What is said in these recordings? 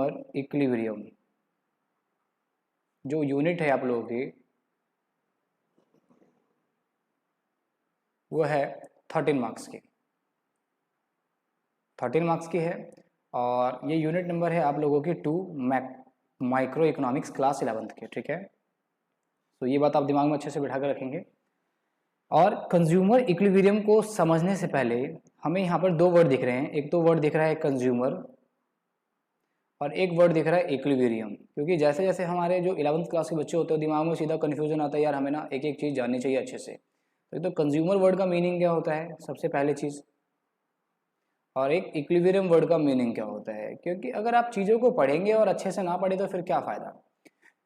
Consumer equilibrium जो unit है आप लोगों की वो है 13 मार्क्स की, 13 मार्क्स की है। और ये यूनिट नंबर है आप लोगों की 2 माइक्रो इकोनॉमिक्स क्लास 11th के, ठीक है। तो ये बात आप दिमाग में अच्छे से बिठा कर रखेंगे। और कंज्यूमर इक्विलिब्रियम को समझने से पहले हमें यहाँ पर दो वर्ड दिख रहे हैं, एक तो वर्ड दिख रहा है कंज्यूमर और एक वर्ड दिख रहा है इक्विलिब्रियम। क्योंकि जैसे जैसे हमारे जो 11th क्लास के बच्चे होते हैं दिमाग में सीधा कन्फ्यूजन आता है, यार हमें ना एक एक चीज़ जाननी चाहिए अच्छे से। तो कंज्यूमर वर्ड का मीनिंग क्या होता है सबसे पहले चीज़, और एक इक्विलिब्रियम वर्ड का मीनिंग क्या होता है। क्योंकि अगर आप चीज़ों को पढ़ेंगे और अच्छे से ना पढ़े तो फिर क्या फ़ायदा।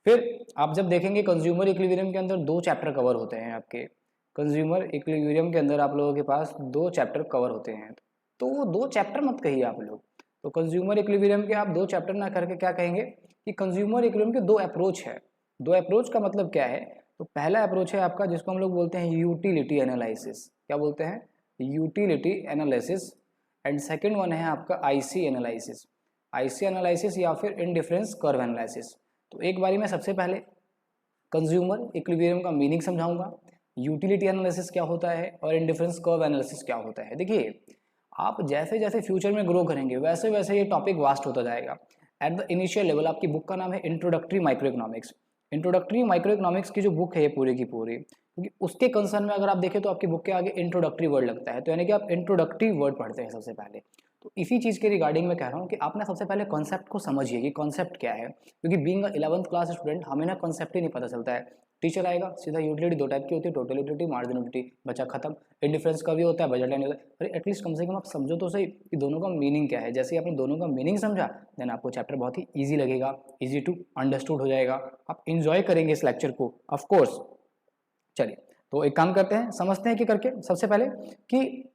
फिर आप जब देखेंगे कंज्यूमर इक्विलिब्रियम के अंदर 2 चैप्टर कवर होते हैं आपके, कंज्यूमर इक्विलिब्रियम के अंदर आप लोगों के पास 2 चैप्टर कवर होते हैं। तो वो 2 चैप्टर मत कहिए आप लोग, तो कंज्यूमर इक्विलिब्रियम के आप 2 चैप्टर ना करके क्या कहेंगे कि कंज्यूमर इक्विलिब्रियम के 2 अप्रोच है। 2 अप्रोच का मतलब क्या है, तो पहला अप्रोच है आपका जिसको हम लोग बोलते हैं यूटिलिटी एनालिसिस। क्या बोलते हैं, utility analysis. And second one है आपका आईसी एनालिसिस, आईसी एनालिसिस या फिर इनडिफरेंस कर्व एनालिसिस। तो एक बारी में सबसे पहले कंज्यूमर इक्विलिब्रियम का मीनिंग समझाऊंगा, यूटिलिटी एनालिसिस क्या होता है और इनडिफरेंस कर्व एनालिसिस क्या होता है। देखिए आप जैसे जैसे फ्यूचर में ग्रो करेंगे वैसे वैसे ये टॉपिक वास्ट होता जाएगा। एट द इनिशियल लेवल आपकी बुक का नाम है introductory micro economics. Introductory micro economics की जो बुक है ये पूरी की पूरी, क्योंकि उसके कंसर्न में अगर आप देखें तो आपकी बुक के आगे इंट्रोडक्टरी वर्ड लगता है, तो यानी कि आप इंट्रोडक्टरी वर्ड पढ़ते हैं सबसे पहले। तो इसी चीज़ के रिगार्डिंग मैं कह रहा हूँ कि आप ना सबसे पहले कॉन्सेप्ट को समझिए कि कॉन्सेप्ट क्या है। क्योंकि बीइंग 11th क्लास स्टूडेंट हमें ना कॉन्सेप्ट ही नहीं पता चलता है। टीचर आएगा सीधा यूटिलिटी 2 टाइप की होती है, टोटल यूटिलिटी मार्जिनल यूटिलिटी, बचा खत्म। इंडिफरेंस का भी होता है, बजट लाइन होता है। अरे एटलीस्ट कम से कम आप समझो तो सही कि दोनों का मीनिंग क्या है। जैसे ही आपने दोनों का मीनिंग समझा देन आपको चैप्टर बहुत ही ईजी लगेगा, ईजी टू अंडरस्टूड हो जाएगा, आप इंजॉय करेंगे इस लेक्चर को ऑफकोर्स। चलिए तो एक काम करते हैं, समझते हैं कि करके सबसे पहले कि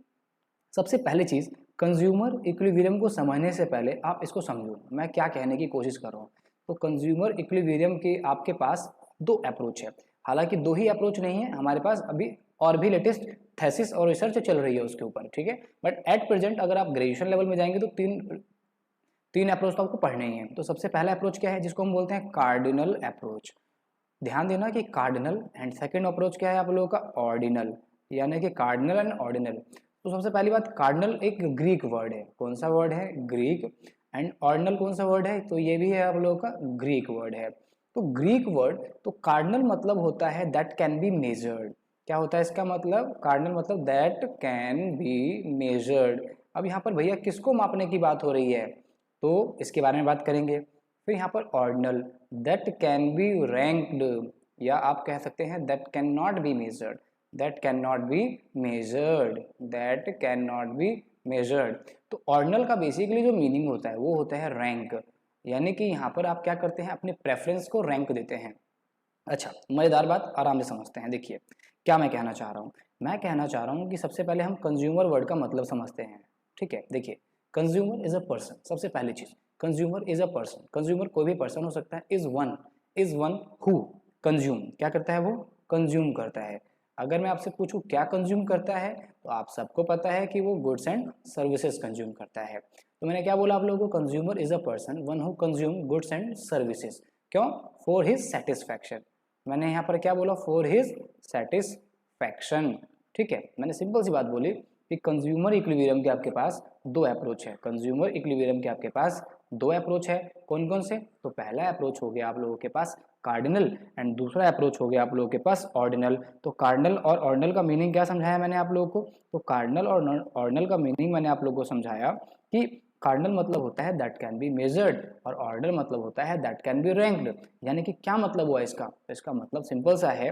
सबसे पहली चीज़ कंज्यूमर इक्विलिब्रियम को समझने से पहले आप इसको समझो मैं क्या कहने की कोशिश कर रहा हूँ। तो कंज्यूमर इक्विलिब्रियम के आपके पास 2 अप्रोच है, हालांकि 2 ही अप्रोच नहीं है, हमारे पास अभी और भी लेटेस्ट थेसिस और रिसर्च चल रही है उसके ऊपर, ठीक है। बट एट प्रेजेंट अगर आप ग्रेजुएशन लेवल में जाएंगे तो तीन अप्रोच तो आपको पढ़ने ही है। तो सबसे पहला अप्रोच क्या है जिसको हम बोलते हैं कार्डिनल अप्रोच। ध्यान देना कि कार्डिनल। एंड सेकेंड अप्रोच क्या है आप लोगों का ऑर्डिनल, यानी कि कार्डिनल एंड ऑर्डिनल। तो सबसे पहली बात कार्डिनल एक ग्रीक वर्ड है, कौन सा वर्ड है, ग्रीक। एंड ऑर्डिनल कौन सा वर्ड है, तो ये भी है आप लोगों का ग्रीक वर्ड है। तो ग्रीक वर्ड, तो कार्डिनल मतलब होता है दैट कैन बी मेजर्ड। क्या होता है इसका मतलब, कार्डिनल मतलब दैट कैन बी मेजर्ड। अब यहाँ पर भैया किसको मापने की बात हो रही है, तो इसके बारे में बात करेंगे। फिर यहाँ पर ordinal that can be ranked, या आप कह सकते हैं that can not be measured, that can not be measured, that can not be measured. तो ऑर्डिनल का बेसिकली जो मीनिंग होता है वो होता है रैंक, यानी कि यहाँ पर आप क्या करते हैं अपने प्रेफरेंस को रैंक देते हैं। अच्छा मज़ेदार बात, आराम से समझते हैं। देखिए क्या मैं कहना चाह रहा हूँ, मैं कहना चाह रहा हूँ कि सबसे पहले हम कंज्यूमर वर्ड का मतलब समझते हैं, ठीक है। देखिए कंज्यूमर इज अ पर्सन, सबसे पहली चीज़ consumer is a person, consumer कोई भी पर्सन हो सकता है। इज वन हु कंज्यूम, क्या करता है वो कंज्यूम करता है। अगर मैं आपसे पूछूं क्या कंज्यूम करता है, तो आप सबको पता है कि वो गुड्स एंड सर्विसेज कंज्यूम करता है। तो मैंने क्या बोला आप लोगों को, consumer is a person one who consume goods and services, क्यों, फॉर हिज सेटिस्फैक्शन। मैंने यहाँ पर क्या बोला, फॉर हिज सेटिस्फैक्शन, ठीक है। मैंने सिंपल सी बात बोली कि कंज्यूमर इक्विलिब्रियम के आपके पास 2 अप्रोच है, कंज्यूमर इक्विलिब्रियम के आपके पास 2 अप्रोच है। कौन कौन से, तो पहला अप्रोच हो गया आप लोगों के पास कार्डिनल एंड दूसरा अप्रोच हो गया आप लोगों के पास ऑर्डिनल। तो कार्डिनल और ऑर्डिनल का मीनिंग क्या समझाया मैंने आप लोगों को, तो कार्डिनल और ऑर्डिनल का मीनिंग मैंने आप लोगों को समझाया कि कार्डिनल मतलब होता है दैट कैन बी मेजर्ड और ऑर्डिनल मतलब होता है दैट कैन बी रैंक्ड। यानी कि क्या मतलब हुआ इसका, तो इसका मतलब सिंपल सा है,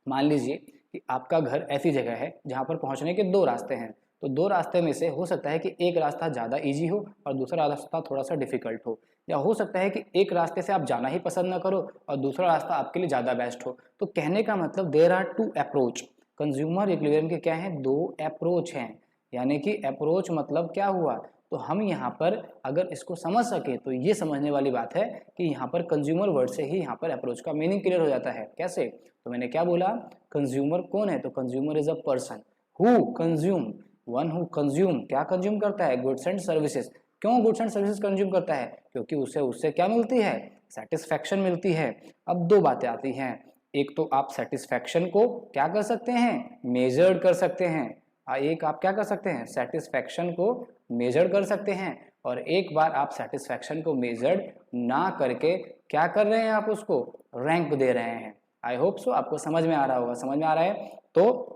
मान लीजिए कि आपका घर ऐसी जगह है जहाँ पर पहुँचने के 2 रास्ते हैं। तो 2 रास्ते में से हो सकता है कि एक रास्ता ज़्यादा इजी हो और दूसरा रास्ता थोड़ा सा डिफिकल्ट हो, या हो सकता है कि एक रास्ते से आप जाना ही पसंद ना करो और दूसरा रास्ता आपके लिए ज़्यादा बेस्ट हो। तो कहने का मतलब there are 2 approach, consumer equilibrium के क्या हैं, 2 अप्रोच हैं। यानी कि अप्रोच मतलब क्या हुआ, तो हम यहाँ पर अगर इसको समझ सके तो ये समझने वाली बात है कि यहाँ पर कंज्यूमर वर्ड से ही यहाँ पर अप्रोच का मीनिंग क्लियर हो जाता है। कैसे, तो मैंने क्या बोला, कंज्यूमर कौन है, तो consumer is a person who consume, one who consume, क्या कंज्यूम करता है, गुड्स एंड सर्विसेज। क्यों गुड्स एंड सर्विसेज कंज्यूम करता है? क्योंकि उसे उससे क्या मिलती है? सेटिस्फैक्शन मिलती है। अब दो बातें आती हैं, एक तो आप सेटिस्फैक्शन को क्या कर सकते हैं? मेजर कर सकते हैं। एक आप क्या कर सकते हैं? सेटिस्फैक्शन को मेजर कर सकते हैं। और एक बार आप सेटिस्फैक्शन को मेजर ना करके क्या कर रहे हैं? आप उसको रैंक दे रहे हैं। आई होप सो आपको समझ में आ रहा होगा। समझ में आ रहा है तो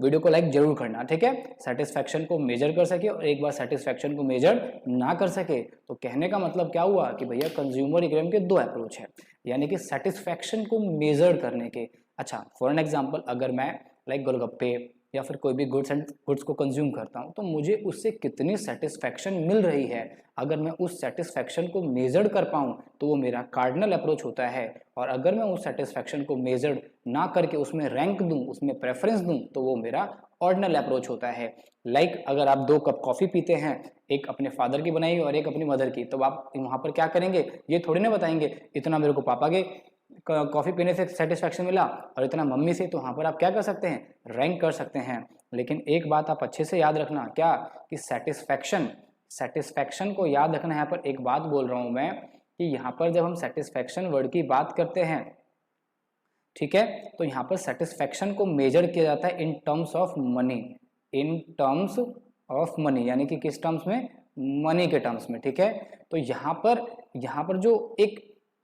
वीडियो को लाइक जरूर करना, ठीक है। सेटिस्फैक्शन को मेजर कर सके और एक बार सेटिस्फैक्शन को मेजर ना कर सके, तो कहने का मतलब क्या हुआ कि भैया कंज्यूमर इक्विलिब्रियम के दो अप्रोच है, यानी कि सेटिस्फैक्शन को मेजर करने के। अच्छा, फॉर एन एग्जांपल, अगर मैं लाइक गोलगप्पे या फिर कोई भी गुड्स को कंज्यूम करता हूँ, तो मुझे उससे कितनी सेटिस्फैक्शन मिल रही है, अगर मैं उस सेटिस्फैक्शन को मेजर कर पाऊँ तो वो मेरा कार्डिनल अप्रोच होता है। और अगर मैं उस सेटिस्फैक्शन को मेजर ना करके उसमें रैंक दूं, उसमें प्रेफरेंस दूं, तो वो मेरा ऑर्डिनल अप्रोच होता है। लाइक अगर आप 2 कप कॉफ़ी पीते हैं, एक अपने फादर की बनाई और एक अपनी मदर की, तो आप वहाँ पर क्या करेंगे? ये थोड़ी ना बताएंगे इतना मेरे को पापा के कॉफ़ी पीने से सेटिस्फैक्शन मिला और इतना मम्मी से, तो वहाँ पर आप क्या कर सकते हैं? रैंक कर सकते हैं। लेकिन एक बात आप अच्छे से याद रखना, क्या कि सेटिस्फैक्शन को याद रखना। यहाँ पर एक बात बोल रहा हूँ मैं कि यहाँ पर जब हम सेटिस्फैक्शन वर्ड की बात करते हैं, ठीक है, तो यहाँ पर सेटिस्फैक्शन को मेजर किया जाता है in terms of money, in terms of money, यानी कि किस टर्म्स में? मनी के टर्म्स में, ठीक है। तो यहाँ पर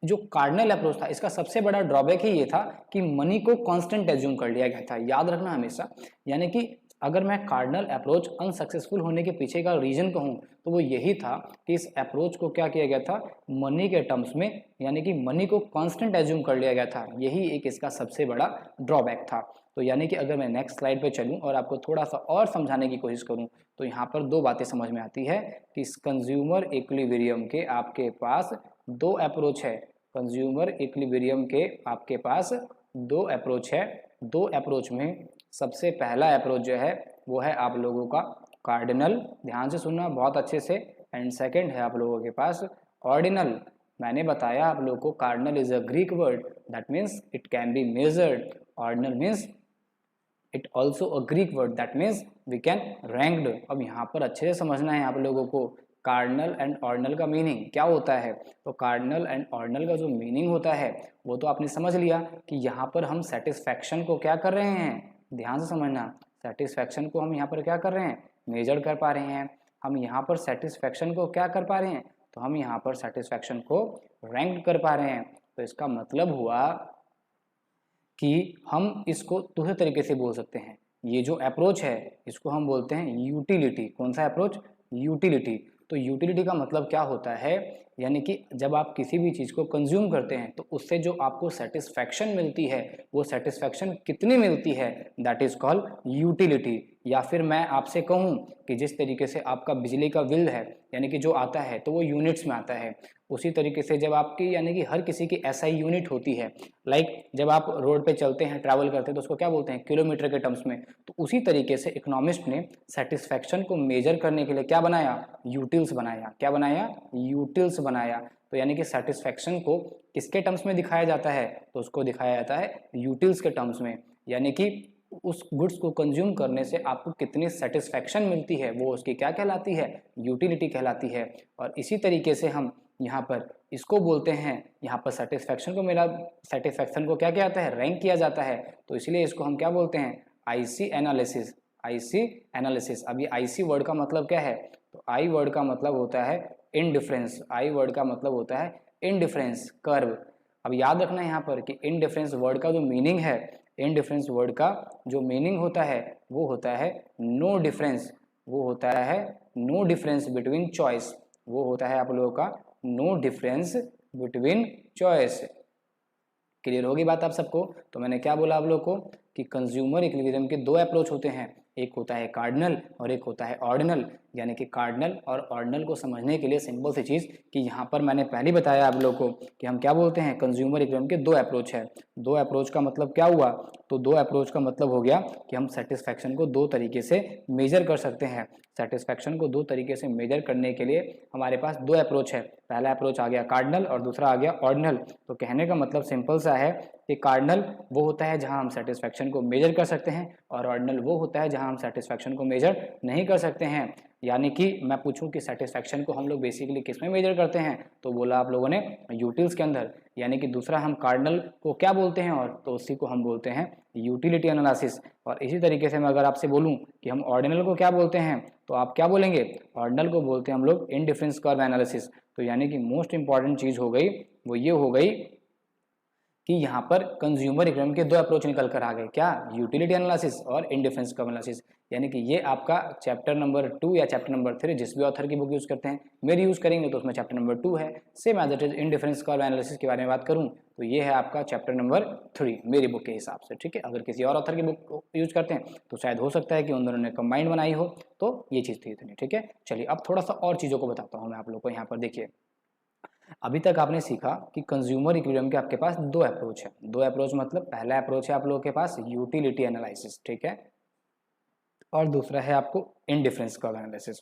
जो कार्डिनल अप्रोच था, इसका सबसे बड़ा ड्रॉबैक ही ये था कि मनी को कांस्टेंट एज्यूम कर लिया गया था। याद रखना हमेशा, यानी कि अगर मैं कार्डिनल अप्रोच अनसक्सेसफुल होने के पीछे का रीजन कहूँ तो वो यही था कि इस अप्रोच को क्या किया गया था? मनी के टर्म्स में, यानी कि मनी को कांस्टेंट एज्यूम कर लिया गया था। यही एक इसका सबसे बड़ा ड्रॉबैक था। तो यानी कि अगर मैं नेक्स्ट स्लाइड पे चलूँ और आपको थोड़ा सा और समझाने की कोशिश करूँ, तो यहाँ पर दो बातें समझ में आती है कि इस कंज्यूमर इक्विलिब्रियम के आपके पास दो अप्रोच है। कंज्यूमर इक्विलिब्रियम के आपके पास दो अप्रोच है। दो अप्रोच में सबसे पहला अप्रोच जो है वो है आप लोगों का कार्डिनल, ध्यान से सुनना बहुत अच्छे से, एंड सेकंड है आप लोगों के पास ऑर्डिनल। मैंने बताया आप लोगों को cardinal is a Greek word that means it can be measured, ordinal means it also a Greek word that means we can ranked. अब यहाँ पर अच्छे से समझना है आप लोगों को कार्डिनल एंड ऑर्डिनल का मीनिंग क्या होता है। तो कार्डिनल एंड ऑर्डिनल का जो मीनिंग होता है वो तो आपने समझ लिया कि यहाँ पर हम सेटिस्फैक्शन को क्या कर रहे हैं, ध्यान से समझना, सेटिस्फैक्शन को हम यहाँ पर क्या कर रहे हैं? मेजर कर पा रहे हैं। हम यहाँ पर सेटिस्फैक्शन को क्या कर पा रहे हैं? तो हम यहाँ पर सेटिस्फैक्शन को रैंक कर पा रहे हैं। तो इसका मतलब हुआ कि हम इसको दूसरे तरीके से बोल सकते हैं, ये जो अप्रोच है इसको हम बोलते हैं यूटिलिटी। कौन सा अप्रोच? यूटिलिटी। तो यूटिलिटी का मतलब क्या होता है, यानी कि जब आप किसी भी चीज़ को कंज्यूम करते हैं तो उससे जो आपको सेटिस्फैक्शन मिलती है, वो सेटिस्फैक्शन कितनी मिलती है, दैट इज कॉल्ड यूटिलिटी। या फिर मैं आपसे कहूँ कि जिस तरीके से आपका बिजली का बिल है, यानी कि जो आता है तो वो यूनिट्स में आता है, उसी तरीके से जब आपकी यानी कि हर किसी की एसआई यूनिट होती है। लाइक जब आप रोड पे चलते हैं, ट्रैवल करते हैं, तो उसको क्या बोलते हैं? किलोमीटर के टर्म्स में। तो उसी तरीके से इकोनॉमिस्ट ने सेटिस्फैक्शन को मेजर करने के लिए क्या बनाया? यूटिल्स बनाया। क्या बनाया? यूटिल्स बनाया। तो यानी कि सेटिस्फैक्शन को किसके टर्म्स में दिखाया जाता है? तो उसको दिखाया जाता है यूटिल्स के टर्म्स में, यानी कि उस गुड्स को कंज्यूम करने से आपको कितनी सेटिस्फैक्शन मिलती है, वो उसकी क्या कहलाती है? यूटिलिटी कहलाती है। और इसी तरीके से हम यहाँ पर इसको बोलते हैं, यहाँ पर सेटिस्फैक्शन को क्या किया जाता है? रैंक किया जाता है। तो इसलिए इसको हम क्या बोलते हैं? IC analysis. IC analysis. अब ये आईसी वर्ड का मतलब क्या है? तो आई वर्ड का मतलब होता है इनडिफरेंस। आई वर्ड का मतलब होता है इनडिफरेंस कर्व। अब याद रखना यहाँ पर कि इनडिफरेंस वर्ड का जो मीनिंग है, इनडिफरेंस वर्ड का जो मीनिंग होता है वो होता है नो डिफरेंस। वो होता है नो डिफरेंस बिटवीन चॉइस। वो होता है आप लोगों का no difference between choice. Clear होगी बात आप सबको? तो मैंने क्या बोला आप लोग को कि कंज्यूमर इक्विलिब्रियम के दो अप्रोच होते हैं, एक होता है कार्डिनल और एक होता है ऑर्डिनल। यानी कि कार्डिनल और ऑर्डिनल को समझने के लिए सिंपल सी चीज़ कि यहाँ पर मैंने पहले बताया आप लोग को कि हम क्या बोलते हैं, कंज्यूमर इक्विलिब्रियम के दो अप्रोच है। दो अप्रोच का मतलब क्या हुआ? तो दो अप्रोच का मतलब हो गया कि हम सेटिस्फैक्शन को दो तरीके से मेजर कर सकते हैं। सेटिस्फैक्शन को दो तरीके से मेजर करने के लिए हमारे पास दो अप्रोच है। पहला अप्रोच आ गया कार्डिनल और दूसरा आ गया ऑर्डिनल। तो कहने का मतलब सिंपल सा है कि कार्डिनल वो होता है जहां हम सेटिस्फैक्शन को मेजर कर सकते हैं और ऑर्डिनल वो होता है जहां हम सेटिस्फैक्शन को मेजर नहीं कर सकते हैं। यानी कि मैं पूछूं कि सेटिस्फैक्शन को हम लोग बेसिकली किस में मेजर करते हैं, तो बोला आप लोगों ने यूटिल्स के अंदर। यानी कि दूसरा हम कार्डिनल को क्या बोलते हैं, और तो उसी को हम बोलते हैं यूटिलिटी एनालिसिस। और इसी तरीके से मैं अगर आपसे बोलूं कि हम ऑर्डिनल को क्या बोलते हैं, तो आप क्या बोलेंगे, ऑर्डिनल को बोलते हैं हम लोग इनडिफरेंस कर्व एनालिसिस। तो यानी कि मोस्ट इंपॉर्टेंट चीज हो गई वो ये हो गई कि यहाँ पर कंज्यूमर इकोनॉमी के दो अप्रोच निकल कर आ गए, क्या, यूटिलिटी एनालिसिस और इनडिफरेंस कर्व एनालिसिस। यानी कि ये आपका चैप्टर नंबर 2 या चैप्टर नंबर 3 जिस भी ऑथर की बुक यूज करते हैं, मेरी यूज करेंगे तो उसमें चैप्टर नंबर 2 है। Same as it is indifference curve analysis के बारे में बात करूं तो ये है आपका चैप्टर नंबर 3 मेरी बुक के हिसाब से, ठीक है। अगर किसी और ऑथर की बुक यूज करते हैं तो शायद हो सकता है कि उन दोनों ने कंबाइंड बनाई हो, तो ये चीज़ थी इतनी, ठीक है। चलिए अब थोड़ा सा और चीज़ों को बताता हूँ मैं आप लोग को। यहाँ पर देखिए, अभी तक आपने सीखा कि कंज्यूमर इक्विलिब्रियम के आपके पास दो अप्रोच है। दो अप्रोच मतलब पहला अप्रोच है आप लोगों के पास यूटिलिटी एनालिसिस, ठीक है, और दूसरा है आपको indifference curve analysis.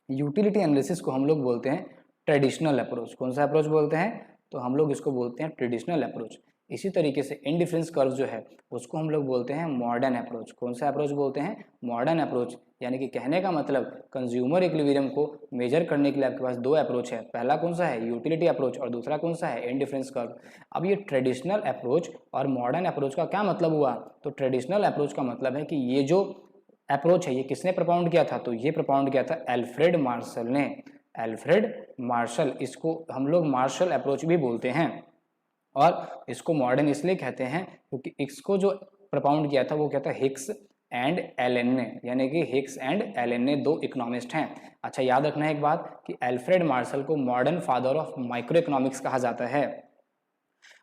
Utility analysis को हम लोग बोलते हैं ट्रेडिशनल अप्रोच। कौन सा अप्रोच बोलते हैं, तो हम लोग इसको बोलते हैं ट्रेडिशनल अप्रोच। इसी तरीके से इनडिफरेंस कर्व जो है उसको हम लोग बोलते हैं मॉडर्न अप्रोच। कौन सा अप्रोच बोलते हैं, मॉडर्न अप्रोच। यानी कि कहने का मतलब कंज्यूमर इक्विलिब्रियम को मेजर करने के लिए आपके पास दो अप्रोच है। पहला कौन सा है, यूटिलिटी अप्रोच, और दूसरा कौन सा है, इनडिफरेंस कर्व। अब ये ट्रेडिशनल अप्रोच और मॉडर्न अप्रोच का क्या मतलब हुआ, तो ट्रेडिशनल अप्रोच का मतलब है कि ये जो अप्रोच है ये किसने प्रपाउंड किया था, तो ये प्रपाउंड किया था एल्फ्रेड मार्शल ने। एल्फ्रेड मार्शल, इसको हम लोग मार्शल अप्रोच भी बोलते हैं, और इसको मॉडर्न इसलिए कहते हैं क्योंकि इसको जो प्रपाउंड किया था वो क्या था, हिक्स एंड एलन ने। यानी कि हिक्स एंड एलन ने दो इकोनॉमिस्ट हैं। अच्छा, याद रखना है एक बात कि एल्फ्रेड मार्शल को modern father of micro economics कहा जाता है।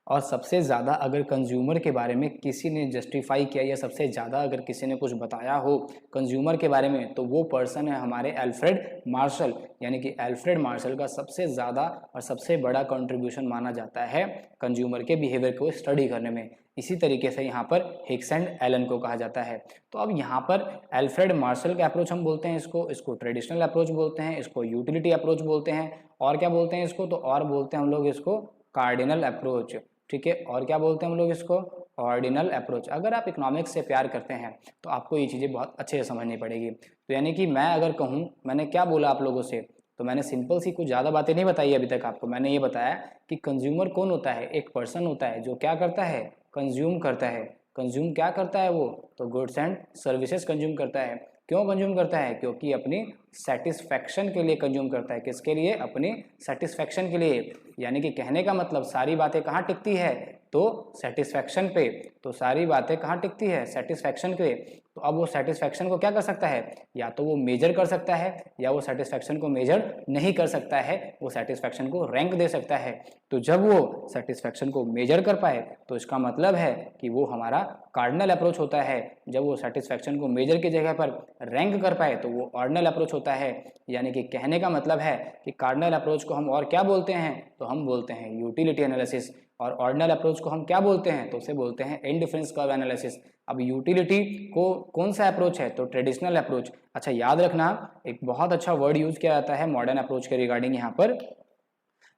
और सबसे ज़्यादा अगर कंज्यूमर के बारे में किसी ने जस्टिफाई किया या सबसे ज़्यादा अगर किसी ने कुछ बताया हो कंज्यूमर के बारे में, तो वो पर्सन है हमारे एल्फ्रेड मार्शल। यानी कि एल्फ्रेड मार्शल का सबसे ज़्यादा और सबसे बड़ा कंट्रीब्यूशन माना जाता है कंज्यूमर के बिहेवियर को स्टडी करने में। इसी तरीके से यहाँ पर हिक्स एंड एलन को कहा जाता है। तो अब यहाँ पर एल्फ्रेड मार्शल का अप्रोच हम बोलते हैं इसको ट्रेडिशनल अप्रोच बोलते हैं, इसको यूटिलिटी अप्रोच बोलते हैं, और क्या बोलते हैं इसको, तो और बोलते हैं हम लोग इसको कार्डिनल अप्रोच, ठीक है। और क्या बोलते हैं हम लोग इसको, ऑर्डिनल अप्रोच। अगर आप इकोनॉमिक्स से प्यार करते हैं तो आपको ये चीज़ें बहुत अच्छे से समझनी पड़ेगी। तो यानी कि मैं अगर कहूँ, मैंने क्या बोला आप लोगों से, तो मैंने सिंपल सी कुछ ज़्यादा बातें नहीं बताई अभी तक आपको। मैंने ये बताया कि कंज्यूमर कौन होता है, एक पर्सन होता है जो क्या करता है, कंज्यूम करता है। कंज्यूम क्या करता है वो, तो गुड्स एंड सर्विसेज कंज्यूम करता है। क्यों कंज्यूम करता है, क्योंकि अपनी सेटिस्फैक्शन के लिए कंज्यूम करता है। किसके लिए, अपनी सेटिस्फैक्शन के लिए। यानी कि कहने का मतलब सारी बातें कहाँ टिकती है, तो सेटिस्फैक्शन पे। तो सारी बातें कहाँ टिकती है, सेटिस्फैक्शन पे। तो अब वो सेटिस्फैक्शन को क्या कर सकता है, या तो वो मेजर कर सकता है, या वो सेटिस्फैक्शन को मेजर नहीं कर सकता है, वो सेटिस्फैक्शन को रैंक दे सकता है। तो जब वो सेटिस्फैक्शन को मेजर कर पाए तो इसका मतलब है कि वो हमारा कार्डिनल अप्रोच होता है। जब वो सेटिस्फैक्शन को मेजर की जगह पर रैंक कर पाए तो वो ऑर्डिनल अप्रोच होता है। यानी कि कहने का मतलब है कि कार्डिनल अप्रोच को हम और क्या बोलते हैं, तो हम बोलते हैं यूटिलिटी एनालिसिस। और ऑर्डिनल अप्रोच को हम क्या बोलते हैं, तो उसे बोलते हैं इनडिफरेंस कर्व एनालिसिस। अब यूटिलिटी को कौन सा अप्रोच है, तो ट्रेडिशनल अप्रोच। अच्छा, याद रखना एक बहुत अच्छा वर्ड यूज किया जाता है मॉडर्न अप्रोच के रिगार्डिंग, यहाँ पर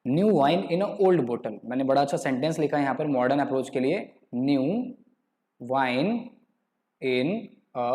new wine in a old बोतल। मैंने बड़ा अच्छा सेंटेंस लिखा है यहाँ पर मॉडर्न अप्रोच के लिए, new wine in a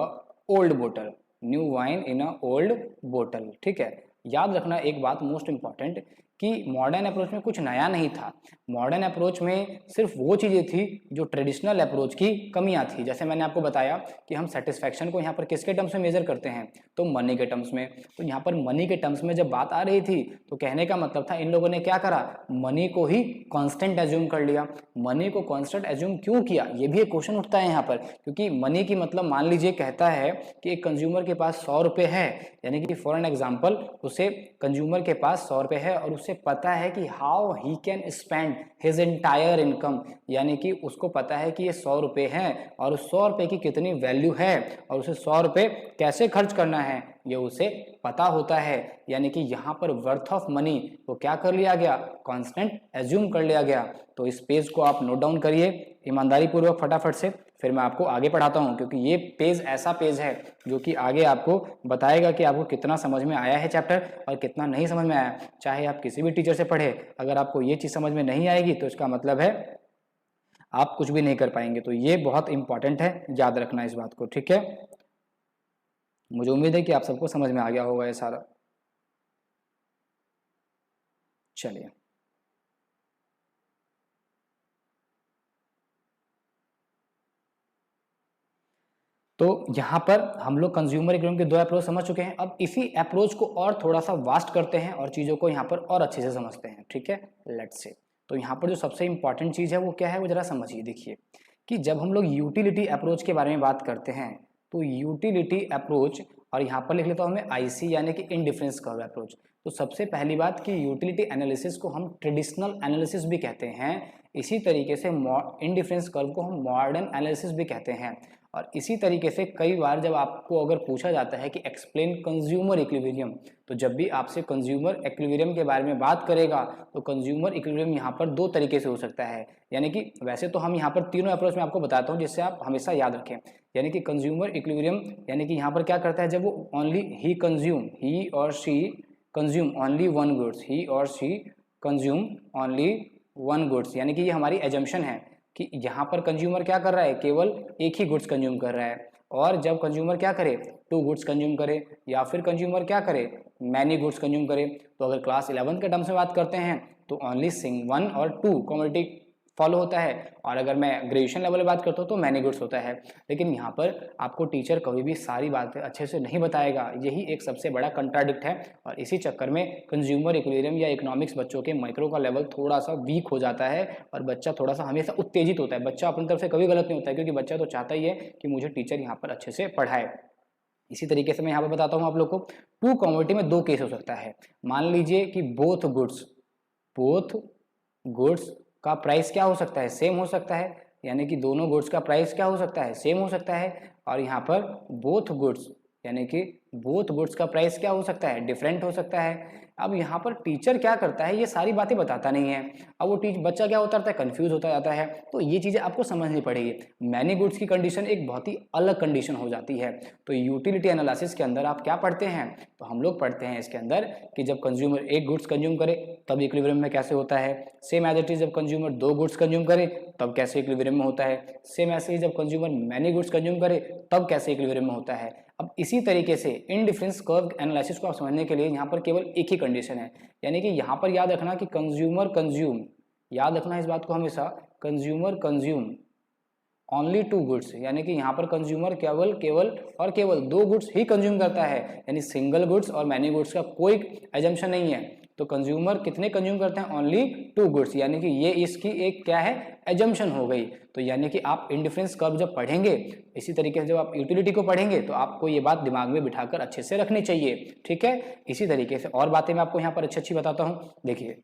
old बोतल, new wine in a old बोतल, ठीक है। याद रखना एक बात मोस्ट इंपॉर्टेंट कि मॉडर्न अप्रोच में कुछ नया नहीं था। मॉडर्न अप्रोच में सिर्फ वो चीज़ें थी जो ट्रेडिशनल अप्रोच की कमियां थी। जैसे मैंने आपको बताया कि हम सेटिस्फैक्शन को यहाँ पर किसके टर्म्स में मेजर करते हैं, तो मनी के टर्म्स में। तो यहाँ पर मनी के टर्म्स में जब बात आ रही थी तो कहने का मतलब था इन लोगों ने क्या करा, मनी को ही कांस्टेंट एज्यूम कर लिया। मनी को कांस्टेंट एज्यूम क्यों किया, ये भी एक क्वेश्चन उठता है यहाँ पर, क्योंकि मनी की मतलब मान लीजिए कहता है कि एक कंज्यूमर के पास 100 रुपये है, यानी कि फॉर एन एग्जाम्पल उसे कंज्यूमर के पास 100 रुपये है और उसे पता है कि how he can spend his entire income. यानी कि उसको पता है कि ये 100 रुपये हैं और उस 100 रुपये की कितनी वैल्यू है और उसे 100 रुपये कैसे खर्च करना है ये उसे पता होता है। यानी कि यहाँ पर वर्थ ऑफ मनी को क्या कर लिया गया, कांस्टेंट एज्यूम कर लिया गया। तो इस पेज को आप नोट डाउन करिए ईमानदारी पूर्वक फटाफट से, फिर मैं आपको आगे पढ़ाता हूँ, क्योंकि ये पेज ऐसा पेज है जो कि आगे आपको बताएगा कि आपको कितना समझ में आया है चैप्टर और कितना नहीं समझ में आया। चाहे आप किसी भी टीचर से पढ़े, अगर आपको ये चीज़ समझ में नहीं आएगी तो इसका मतलब है आप कुछ भी नहीं कर पाएंगे। तो ये बहुत इंपॉर्टेंट है, याद रखना इस बात को, ठीक है। मुझे उम्मीद है कि आप सबको समझ में आ गया होगा ये सारा। चलिए, तो यहाँ पर हम लोग कंज्यूमर इकोनॉमी के 2 अप्रोच समझ चुके हैं। अब इसी अप्रोच को और थोड़ा सा वास्ट करते हैं और चीज़ों को यहाँ पर और अच्छे से समझते हैं, ठीक है। लेट्स से, तो यहाँ पर जो सबसे इंपॉर्टेंट चीज़ है वो क्या है, वो जरा समझिए। देखिए कि जब हम लोग यूटिलिटी अप्रोच के बारे में बात करते हैं, तो यूटिलिटी अप्रोच, और यहाँ पर लिख लेता हूँ मैं IC यानी कि इंडिफरेंस कर्व अप्रोच। तो सबसे पहली बात कि यूटिलिटी एनालिसिस को हम ट्रेडिशनल एनालिसिस भी कहते हैं, इसी तरीके से इंडिफरेंस कर्व को हम मॉडर्न एनालिसिस भी कहते हैं। और इसी तरीके से कई बार जब आपको अगर पूछा जाता है कि एक्सप्लेन कंज्यूमर इक्विलिब्रियम, तो जब भी आपसे कंज्यूमर इक्विलिब्रियम के बारे में बात करेगा तो कंज्यूमर इक्विलिब्रियम यहाँ पर 2 तरीके से हो सकता है। यानी कि वैसे तो हम यहाँ पर तीनों अप्रोच में आपको बताता हूँ जिससे आप हमेशा याद रखें। यानी कि कंज्यूमर इक्विलिब्रियम यानी कि यहाँ पर क्या करता है, जब वो only he or she consume only one goods, he or she consume only one goods, यानी कि ये हमारी एजम्पशन है कि यहाँ पर कंज्यूमर क्या कर रहा है, केवल एक ही गुड्स कंज्यूम कर रहा है। और जब कंज्यूमर क्या करे, 2 गुड्स कंज्यूम करे, या फिर कंज्यूमर क्या करे, मैनी गुड्स कंज्यूम करे। तो अगर क्लास 11 के टर्म्स में बात करते हैं तो ओनली 1 और 2 कमोडिटी फॉलो होता है, और अगर मैं ग्रेजुएशन लेवल में बात करता हूँ तो मैनी गुड्स होता है। लेकिन यहाँ पर आपको टीचर कभी भी सारी बातें अच्छे से नहीं बताएगा, यही एक सबसे बड़ा कंट्राडिक्ट है। और इसी चक्कर में कंज्यूमर इक्विलिब्रियम या इकोनॉमिक्स बच्चों के माइक्रो का लेवल थोड़ा सा वीक हो जाता है, और बच्चा थोड़ा सा हमेशा उत्तेजित होता है। बच्चा अपनी तरफ से कभी गलत नहीं होता है, क्योंकि बच्चा तो चाहता ही है कि मुझे टीचर यहाँ पर अच्छे से पढ़ाए। इसी तरीके से मैं यहाँ पर बताता हूँ आप लोग को, 2 कमोडिटी में 2 केस हो सकता है। मान लीजिए कि बोथ गुड्स का प्राइस क्या हो सकता है, सेम हो सकता है। यानी कि दोनों गुड्स का प्राइस क्या हो सकता है, सेम हो सकता है। और यहाँ पर बोथ गुड्स यानी कि बोथ गुड्स का प्राइस क्या हो सकता है, डिफरेंट हो सकता है। अब यहाँ पर टीचर क्या करता है, ये सारी बातें बताता नहीं है। अब वो बच्चा क्या होता है, कंफ्यूज होता जाता है। तो ये चीज़ें आपको समझनी पड़ेगी। मैनी गुड्स की कंडीशन एक बहुत ही अलग कंडीशन हो जाती है। तो यूटिलिटी एनालिसिस के अंदर आप क्या पढ़ते हैं, तो हम लोग पढ़ते हैं इसके अंदर कि जब कंज्यूमर एक गुड्स कंज्यूम करे तब इक्विलिब्रियम में कैसे होता है। सेम एज इट इज जब कंज्यूमर 2 गुड्स कंज्यूम करे तब कैसे इक्विलिब्रियम में होता है। सेम ऐसे ही जब कंज्यूमर मैनी गुड्स कंज्यूम करे तब कैसे इक्विलिब्रियम में होता है। अब इसी तरीके से इंडिफरेंस कर्व एनालिसिस को आप समझने के लिए यहाँ पर केवल एक ही कंडीशन है। यानी कि यहाँ पर याद रखना कि याद रखना इस बात को हमेशा, कंज्यूमर कंज्यूम ओनली 2 गुड्स, यानी कि यहाँ पर कंज्यूमर केवल 2 गुड्स ही कंज्यूम करता है। यानी सिंगल गुड्स और मैनी गुड्स का कोई एजम्पशन नहीं है। तो कंज्यूमर कितने कंज्यूम करते हैं, ओनली 2 गुड्स, यानी कि ये इसकी एक क्या है, एजम्पशन हो गई। तो यानी कि आप इंडिफरेंस कर्व जब पढ़ेंगे, इसी तरीके से जब आप यूटिलिटी को पढ़ेंगे तो आपको ये बात दिमाग में बिठाकर अच्छे से रखनी चाहिए, ठीक है। इसी तरीके से और बातें मैं आपको यहाँ पर अच्छी बताता हूँ। देखिए,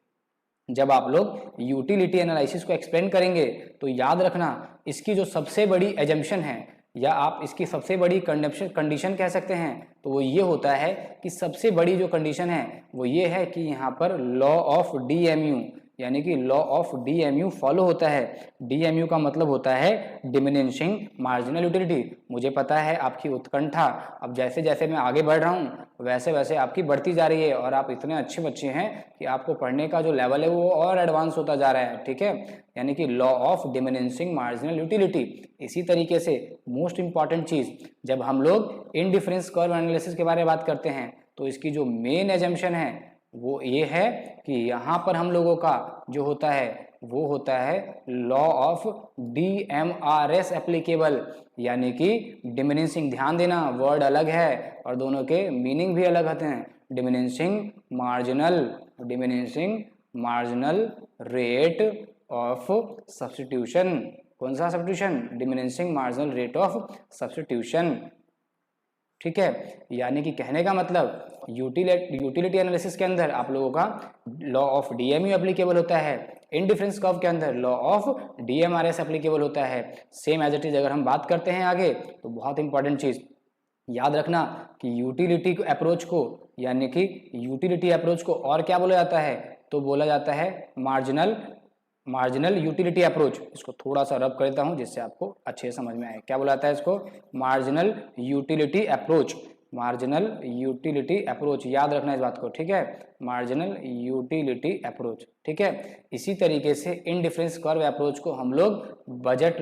जब आप लोग यूटिलिटी एनालिसिस को एक्सप्लेन करेंगे तो याद रखना इसकी जो सबसे बड़ी एजम्पशन है, या आप इसकी सबसे बड़ी कंडीशन कह सकते हैं, तो वो ये होता है कि सबसे बड़ी जो कंडीशन है वो ये है कि यहाँ पर लॉ ऑफ DMU, यानी कि लॉ ऑफ DMU फॉलो होता है। DMU का मतलब होता है डिमिनिशिंग मार्जिनल यूटिलिटी। मुझे पता है आपकी उत्कंठा, अब जैसे जैसे मैं आगे बढ़ रहा हूँ वैसे वैसे आपकी बढ़ती जा रही है, और आप इतने अच्छे बच्चे हैं कि आपको पढ़ने का जो लेवल है वो और एडवांस होता जा रहा है, ठीक है। यानी कि law of diminishing marginal utility. इसी तरीके से मोस्ट इंपॉर्टेंट चीज़, जब हम लोग इंडिफरेंस कर्व एनालिसिस के बारे में बात करते हैं तो इसकी जो मेन एजम्पशन है वो ये है कि यहाँ पर हम लोगों का जो होता है वो होता है लॉ ऑफ DMRS एप्लीकेबल, यानी कि डिमिनिशिंग। ध्यान देना, वर्ड अलग है और दोनों के मीनिंग भी अलग होते हैं। Diminishing marginal rate of substitution. कौन सा substitution, diminishing marginal rate of substitution, ठीक है। यानी कि कहने का मतलब यूटिलिटी एनालिसिस के अंदर आप लोगों का लॉ ऑफ DMU एप्लीकेबल होता है, इंडिफरेंस कर्व के अंदर लॉ ऑफ DMRS एप्लीकेबल होता है। सेम एज इट इज अगर हम बात करते हैं आगे, तो बहुत इंपॉर्टेंट चीज याद रखना कि यूटिलिटी अप्रोच को, यानी कि यूटिलिटी अप्रोच को और क्या बोला जाता है, तो बोला जाता है मार्जिनल यूटिलिटी अप्रोच। इसको थोड़ा सा रब कर देता हूं जिससे आपको अच्छे से समझ में आए। क्या बोला जाता है इसको, मार्जिनल यूटिलिटी अप्रोच। याद रखना इस बात को, ठीक है, मार्जिनल यूटिलिटी अप्रोच, ठीक है। इसी तरीके से इंडिफरेंस कर्व अप्रोच को हम लोग बजट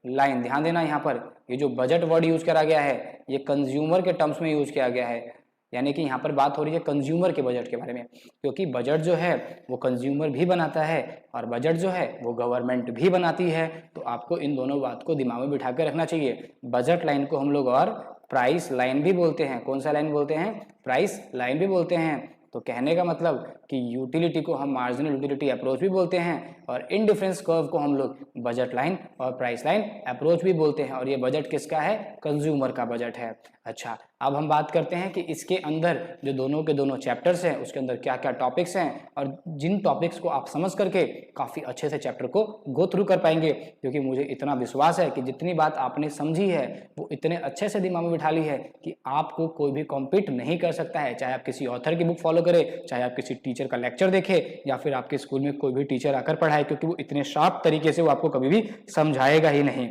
लाइन, ध्यान देना यहाँ पर ये जो बजट वर्ड यूज करा गया है ये कंज्यूमर के टर्म्स में यूज किया गया है, यानी कि यहाँ पर बात हो रही है कंज्यूमर के बजट के बारे में, क्योंकि बजट जो है वो कंज्यूमर भी बनाता है और बजट जो है वो गवर्नमेंट भी बनाती है। तो आपको इन दोनों बात को दिमाग में बिठा कर रखना चाहिए। बजट लाइन को हम लोग और प्राइस लाइन भी बोलते हैं। कौन सा लाइन बोलते हैं? प्राइस लाइन भी बोलते हैं। तो कहने का मतलब कि यूटिलिटी को हम मार्जिनल यूटिलिटी अप्रोच भी बोलते हैं और इन डिफरेंस कर्व को हम लोग बजट लाइन और प्राइस लाइन अप्रोच भी बोलते हैं। और ये बजट किसका है? कंज्यूमर का बजट है। अच्छा, अब हम बात करते हैं कि इसके अंदर जो दोनों के दोनों चैप्टर्स हैं उसके अंदर क्या क्या टॉपिक्स हैं और जिन टॉपिक्स को आप समझ करके काफ़ी अच्छे से चैप्टर को गो थ्रू कर पाएंगे, क्योंकि मुझे इतना विश्वास है कि जितनी बात आपने समझी है वो इतने अच्छे से दिमाग में बिठा ली है कि आपको कोई भी कॉम्पीट नहीं कर सकता है। चाहे आप किसी ऑथर की बुक फॉलो करें, चाहे आप किसी टीचर का लेक्चर देखें या फिर आपके स्कूल में कोई भी टीचर आकर पढ़ाए, क्योंकि वो इतने शार्प तरीके से वो आपको कभी भी समझाएगा ही नहीं।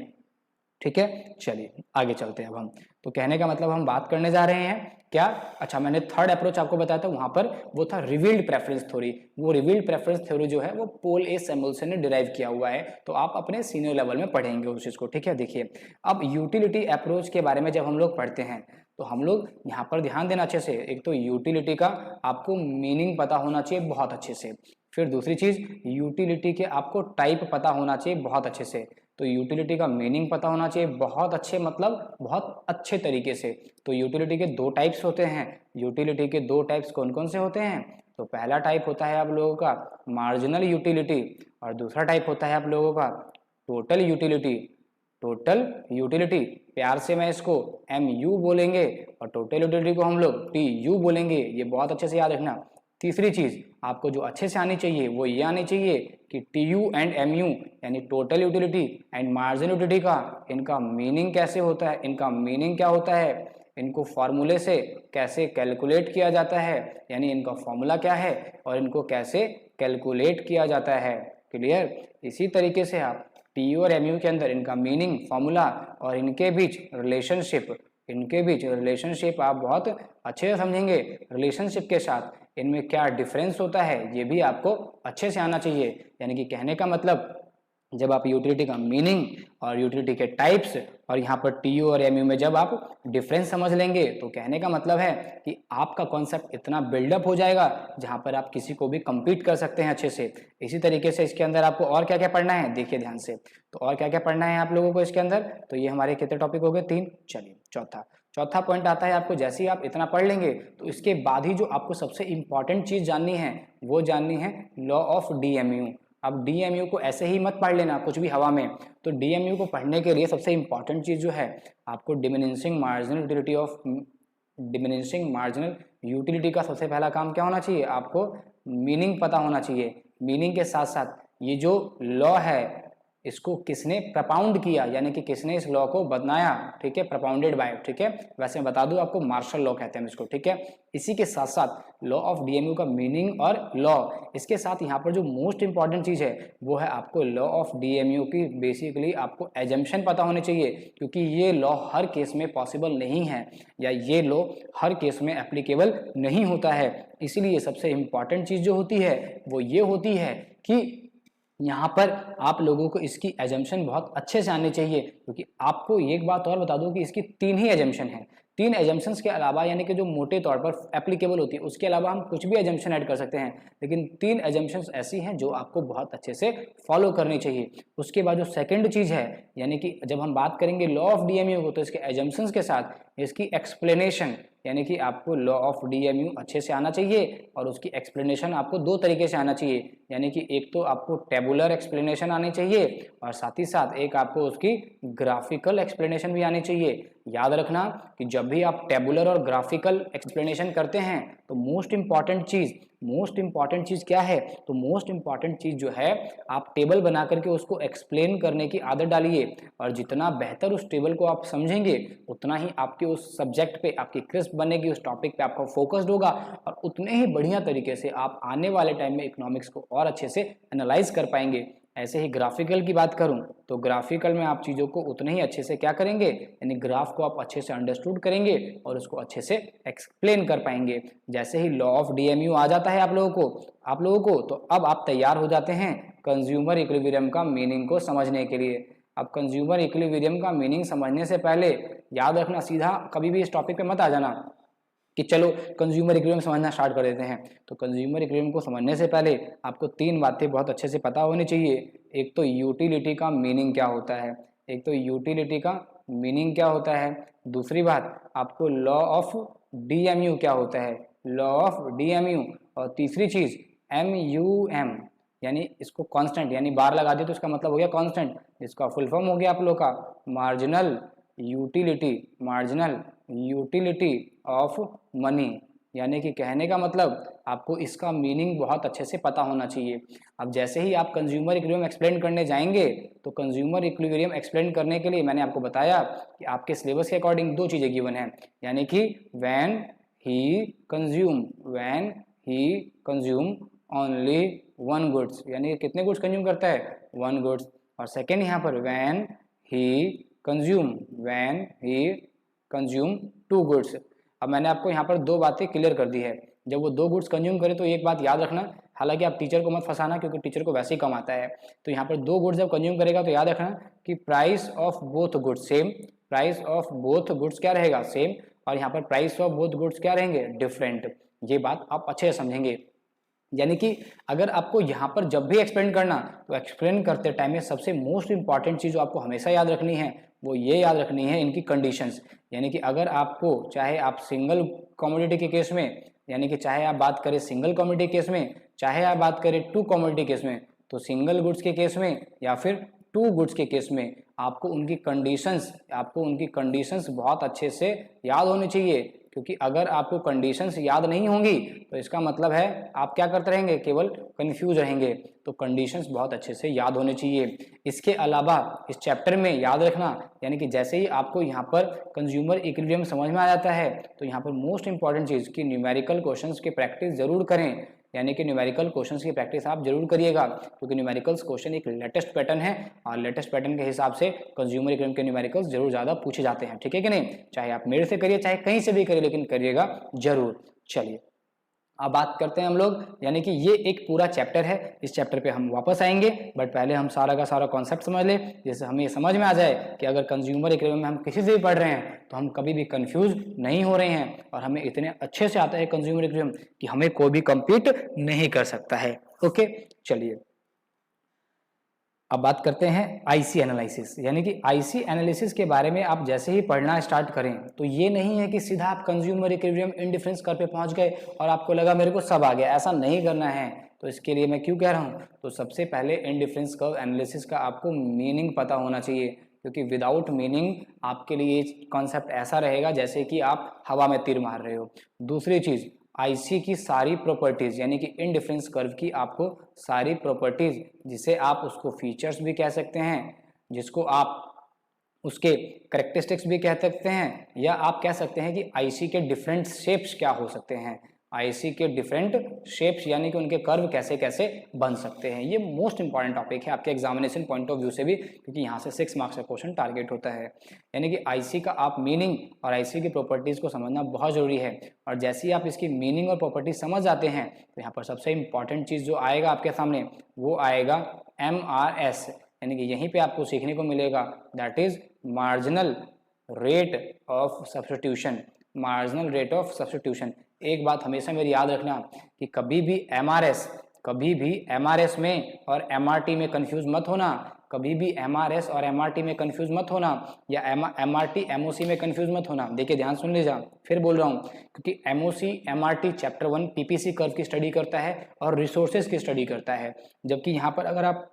ठीक है, चलिए आगे चलते हैं अब हम। तो कहने का मतलब हम बात करने जा रहे हैं क्या? अच्छा, मैंने थर्ड अप्रोच आपको बताया था, वहां पर वो था रिवील्ड प्रेफरेंस थ्योरी। वो रिवील्ड प्रेफरेंस थ्योरी जो है वो पॉल ए सैमुअल्सन ने डिराइव किया हुआ है, तो आप अपने सीनियर लेवल में पढ़ेंगे उस चीज को। ठीक है, देखिए अब यूटिलिटी अप्रोच के बारे में जब हम लोग पढ़ते हैं तो हम लोग यहाँ पर ध्यान देना अच्छे से। एक तो यूटिलिटी का आपको मीनिंग पता होना चाहिए बहुत अच्छे से। फिर दूसरी चीज, यूटिलिटी के आपको टाइप पता होना चाहिए बहुत अच्छे से। तो यूटिलिटी का मीनिंग पता होना चाहिए बहुत अच्छे, मतलब बहुत अच्छे तरीके से। तो यूटिलिटी के दो टाइप्स होते हैं। यूटिलिटी के दो टाइप्स कौन कौन से होते हैं? तो पहला टाइप होता है आप लोगों का मार्जिनल यूटिलिटी और दूसरा टाइप होता है आप लोगों का टोटल यूटिलिटी। टोटल यूटिलिटी, प्यार से मैं इसको MU बोलेंगे और टोटल यूटिलिटी को हम लोग TU बोलेंगे। ये बहुत अच्छे से याद रखना। तीसरी चीज आपको जो अच्छे से आनी चाहिए वो ये आनी चाहिए कि TU एंड MU यानी total utility and margin utility का इनका मीनिंग कैसे होता है, इनका मीनिंग क्या होता है, इनको फॉर्मूले से कैसे कैलकुलेट किया जाता है, यानी इनका फॉर्मूला क्या है और इनको कैसे कैलकुलेट किया जाता है। क्लियर? इसी तरीके से आप TU और MU के अंदर इनका मीनिंग, फॉर्मूला और इनके बीच रिलेशनशिप आप बहुत अच्छे से समझेंगे। रिलेशनशिप के साथ इनमें क्या डिफरेंस होता है ये भी आपको अच्छे से आना चाहिए। यानी कि कहने का मतलब जब आप यूटिलिटी का मीनिंग और यूटिलिटी के टाइप्स और यहाँ पर TU और MU में जब आप डिफरेंस समझ लेंगे तो कहने का मतलब है कि आपका कॉन्सेप्ट इतना बिल्डअप हो जाएगा जहाँ पर आप किसी को भी compete कर सकते हैं अच्छे से। इसी तरीके से इसके अंदर आपको और क्या क्या पढ़ना है, देखिए ध्यान से। तो और क्या क्या पढ़ना है आप लोगों को इसके अंदर? तो ये हमारे कितने टॉपिक हो गए? 3। चलिए चौथा पॉइंट आता है आपको, जैसे ही आप इतना पढ़ लेंगे तो इसके बाद ही जो आपको सबसे इंपॉर्टेंट चीज जाननी है वो जाननी है लॉ ऑफ DMU। अब DMU को ऐसे ही मत पढ़ लेना कुछ भी हवा में। तो DMU को पढ़ने के लिए सबसे इंपॉर्टेंट चीज जो है आपको डिमिनिशिंग मार्जिनल यूटिलिटी का सबसे पहला काम क्या होना चाहिए? आपको मीनिंग पता होना चाहिए। मीनिंग के साथ साथ ये जो लॉ है इसको किसने प्रपाउंड किया, यानी कि किसने इस लॉ को बनाया। ठीक है, प्रपाउंडेड बाय। ठीक है, वैसे मैं बता दूं आपको मार्शल लॉ कहते हैं इसको। ठीक है, इसी के साथ साथ लॉ ऑफ DMU का मीनिंग और लॉ, इसके साथ यहाँ पर जो मोस्ट इंपॉर्टेंट चीज है वो है आपको लॉ ऑफ DMU की बेसिकली आपको एजम्पशन पता होने चाहिए, क्योंकि ये लॉ हर केस में पॉसिबल नहीं है या ये लॉ हर केस में एप्लीकेबल नहीं होता है। इसीलिए सबसे इंपॉर्टेंट चीज जो होती है वो ये होती है कि यहाँ पर आप लोगों को इसकी एजम्पशन बहुत अच्छे से आनी चाहिए, क्योंकि आपको एक बात और बता दूं कि इसकी 3 ही एजम्पशन है। 3 एजम्पशंस के अलावा, यानी कि जो मोटे तौर पर एप्लीकेबल होती है, उसके अलावा हम कुछ भी एजम्पशन ऐड कर सकते हैं, लेकिन 3 एजम्पशंस ऐसी हैं जो आपको बहुत अच्छे से फॉलो करनी चाहिए। उसके बाद जो सेकंड चीज है, यानी कि जब हम बात करेंगे लॉ ऑफ DMU को, तो इसके एजम्पशंस के साथ इसकी एक्सप्लेनेशन, यानी कि आपको लॉ ऑफ DMU अच्छे से आना चाहिए और उसकी एक्सप्लेनेशन आपको 2 तरीके से आना चाहिए। यानी कि एक तो आपको टेबुलर एक्सप्लेनेशन आनी चाहिए और साथ ही साथ एक आपको उसकी ग्राफिकल एक्सप्लेनेशन भी आनी चाहिए। याद रखना कि जब भी आप टेबुलर और ग्राफिकल एक्सप्लेनेशन करते हैं तो मोस्ट इंपॉर्टेंट चीज क्या है? तो मोस्ट इंपॉर्टेंट चीज जो है, आप टेबल बना करके उसको एक्सप्लेन करने की आदत डालिए और जितना बेहतर उस टेबल को आप समझेंगे उतना ही आपके उस सब्जेक्ट पे आपकी क्रिस्प बनेगी, उस टॉपिक पे आपका फोकस्ड होगा और उतने ही बढ़िया तरीके से आप आने वाले टाइम में इकोनॉमिक्स को और अच्छे से एनालाइज कर पाएंगे। ऐसे ही ग्राफिकल की बात करूं तो ग्राफिकल में आप चीज़ों को उतने ही अच्छे से क्या करेंगे, यानी ग्राफ को आप अच्छे से अंडरस्टूड करेंगे और उसको अच्छे से एक्सप्लेन कर पाएंगे। जैसे ही लॉ ऑफ DMU आ जाता है आप लोगों को तो अब आप तैयार हो जाते हैं कंज्यूमर इक्विलिब्रियम का मीनिंग को समझने के लिए। अब कंज्यूमर इक्विलिब्रियम का मीनिंग समझने से पहले याद रखना, सीधा कभी भी इस टॉपिक पे मत आ जाना कि चलो कंज्यूमर इक्विलिब्रियम समझना स्टार्ट कर देते हैं। तो कंज्यूमर इक्विलिब्रियम को समझने से पहले आपको 3 बातें बहुत अच्छे से पता होनी चाहिए। एक तो यूटिलिटी का मीनिंग क्या होता है, एक तो यूटिलिटी का मीनिंग क्या होता है, दूसरी बात आपको लॉ ऑफ डीएमयू क्या होता है, लॉ ऑफ डीएमयू, और तीसरी चीज MUM, यानी इसको कांस्टेंट, यानी बार लगा दिए तो इसका मतलब हो गया कांस्टेंट, जिसका फुल फॉर्म हो गया आप लोग का marginal utility, marginal utility of money. यानी कि कहने का मतलब आपको इसका मीनिंग बहुत अच्छे से पता होना चाहिए। अब जैसे ही आप कंज्यूमर इक्विलिब्रियम एक्सप्लेन करने जाएंगे तो कंज्यूमर इक्विलिब्रियम एक्सप्लेन करने के लिए मैंने आपको बताया कि आपके सिलेबस के अकॉर्डिंग 2 चीज़ें गिवन है, यानी कि when he consume only 1 goods, यानी कितने गुड्स कंज्यूम करता है, 1 गुड्स, और सेकेंड यहाँ पर व्हेन ही कंज्यूम 2 गुड्स। अब मैंने आपको यहाँ पर 2 बातें क्लियर कर दी है। जब वो 2 गुड्स कंज्यूम करे तो एक बात याद रखना, हालांकि आप टीचर को मत फंसाना क्योंकि टीचर को वैसे ही कम आता है, तो यहाँ पर 2 गुड्स जब कंज्यूम करेगा तो याद रखना कि price of both goods same, price of both goods क्या रहेगा, सेम, और यहाँ पर प्राइस ऑफ बोथ गुड्स क्या रहेंगे, डिफरेंट। ये बात आप अच्छे से समझेंगे। यानी कि अगर आपको यहाँ पर जब भी एक्सप्लेन करना तो एक्सप्लेन करते टाइम में सबसे मोस्ट इंपॉर्टेंट चीज़ जो आपको हमेशा याद रखनी है वो ये याद रखनी है इनकी कंडीशंस। यानी कि अगर आपको, चाहे आप सिंगल कमोडिटी के केस में, यानी कि चाहे आप बात करें सिंगल कमोडिटी केस में, चाहे आप बात करें 2 कमोडिटी केस में, तो सिंगल गुड्स के केस में या फिर 2 गुड्स के केस में आपको उनकी कंडीशंस बहुत अच्छे से याद होनी चाहिए। क्योंकि अगर आपको कंडीशंस याद नहीं होंगी तो इसका मतलब है आप क्या करते रहेंगे, केवल कंफ्यूज रहेंगे। तो कंडीशंस बहुत अच्छे से याद होने चाहिए। इसके अलावा इस चैप्टर में याद रखना, यानी कि जैसे ही आपको यहाँ पर कंज्यूमर इक्विलिब्रियम समझ में आ जाता है तो यहाँ पर मोस्ट इंपॉर्टेंट चीज़ कि न्यूमेरिकल क्वेश्चंस की प्रैक्टिस जरूर करें। यानी कि न्यूमेरिकल क्वेश्चंस की प्रैक्टिस आप जरूर करिएगा, क्योंकि न्यूमेरिकल्स क्वेश्चन एक लेटेस्ट पैटर्न है और लेटेस्ट पैटर्न के हिसाब से कंज्यूमर इक्विलिब्रियम के न्यूमेरिकल्स जरूर ज़्यादा पूछे जाते हैं, ठीक है कि नहीं। चाहे आप मेरे से करिए चाहे कहीं से भी करिए, लेकिन करिएगा जरूर। चलिए अब बात करते हैं हम लोग, यानी कि ये एक पूरा चैप्टर है, इस चैप्टर पे हम वापस आएंगे, बट पहले हम सारा का सारा कॉन्सेप्ट समझ ले, जैसे हमें ये समझ में आ जाए कि अगर कंज्यूमर इक्विलिब्रियम में हम किसी से भी पढ़ रहे हैं तो हम कभी भी कंफ्यूज नहीं हो रहे हैं और हमें इतने अच्छे से आता है कंज्यूमर इक्विलिब्रियम कि हमें कोई भी कम्पीट नहीं कर सकता है। ओके, चलिए अब बात करते हैं आईसी एनालिसिस। यानी कि आईसी एनालिसिस के बारे में आप जैसे ही पढ़ना स्टार्ट करें तो ये नहीं है कि सीधा आप कंज्यूमर इक्विलिब्रियम इंडिफरेंस कर्व पे पहुंच गए और आपको लगा मेरे को सब आ गया, ऐसा नहीं करना है। तो इसके लिए मैं क्यों कह रहा हूँ, तो सबसे पहले इंडिफरेंस कर्व एनालिसिस का आपको मीनिंग पता होना चाहिए, क्योंकि विदाउट मीनिंग आपके लिए कॉन्सेप्ट ऐसा रहेगा जैसे कि आप हवा में तीर मार रहे हो। दूसरी चीज़, आईसी की सारी प्रॉपर्टीज, यानी कि इंडिफरेंस कर्व की आपको सारी प्रॉपर्टीज, जिसे आप उसको फीचर्स भी कह सकते हैं, जिसको आप उसके करेक्टरिस्टिक्स भी कह सकते हैं, या आप कह सकते हैं कि आईसी के डिफरेंट शेप्स क्या हो सकते हैं, आईसी के डिफरेंट शेप्स यानी कि उनके कर्व कैसे कैसे बन सकते हैं। ये मोस्ट इंपॉर्टेंट टॉपिक है आपके एग्जामिनेशन पॉइंट ऑफ व्यू से भी, क्योंकि यहाँ से 6 मार्क्स का क्वेश्चन टारगेट होता है। यानी कि आईसी का आप मीनिंग और आईसी की प्रॉपर्टीज को समझना बहुत जरूरी है, और जैसे ही आप इसकी मीनिंग और प्रॉपर्टीज समझ जाते हैं तो यहाँ पर सबसे इंपॉर्टेंट चीज़ जो आएगा आपके सामने वो आएगा MRS, यानी कि यहीं पे आपको सीखने को मिलेगा, that is marginal rate of substitution, marginal rate of substitution. एक बात हमेशा मेरी याद रखना कि कभी भी MRS में और MRT में कंफ्यूज मत होना, कभी भी MRS और MRT में कंफ्यूज मत होना, या MRT MOC में कंफ्यूज मत होना। देखिए ध्यान सुन लीजिए, फिर बोल रहा हूँ, क्योंकि MOC MRT chapter 1 PPC curve की स्टडी करता है और रिसोर्सेज की स्टडी करता है, जबकि यहाँ पर अगर आप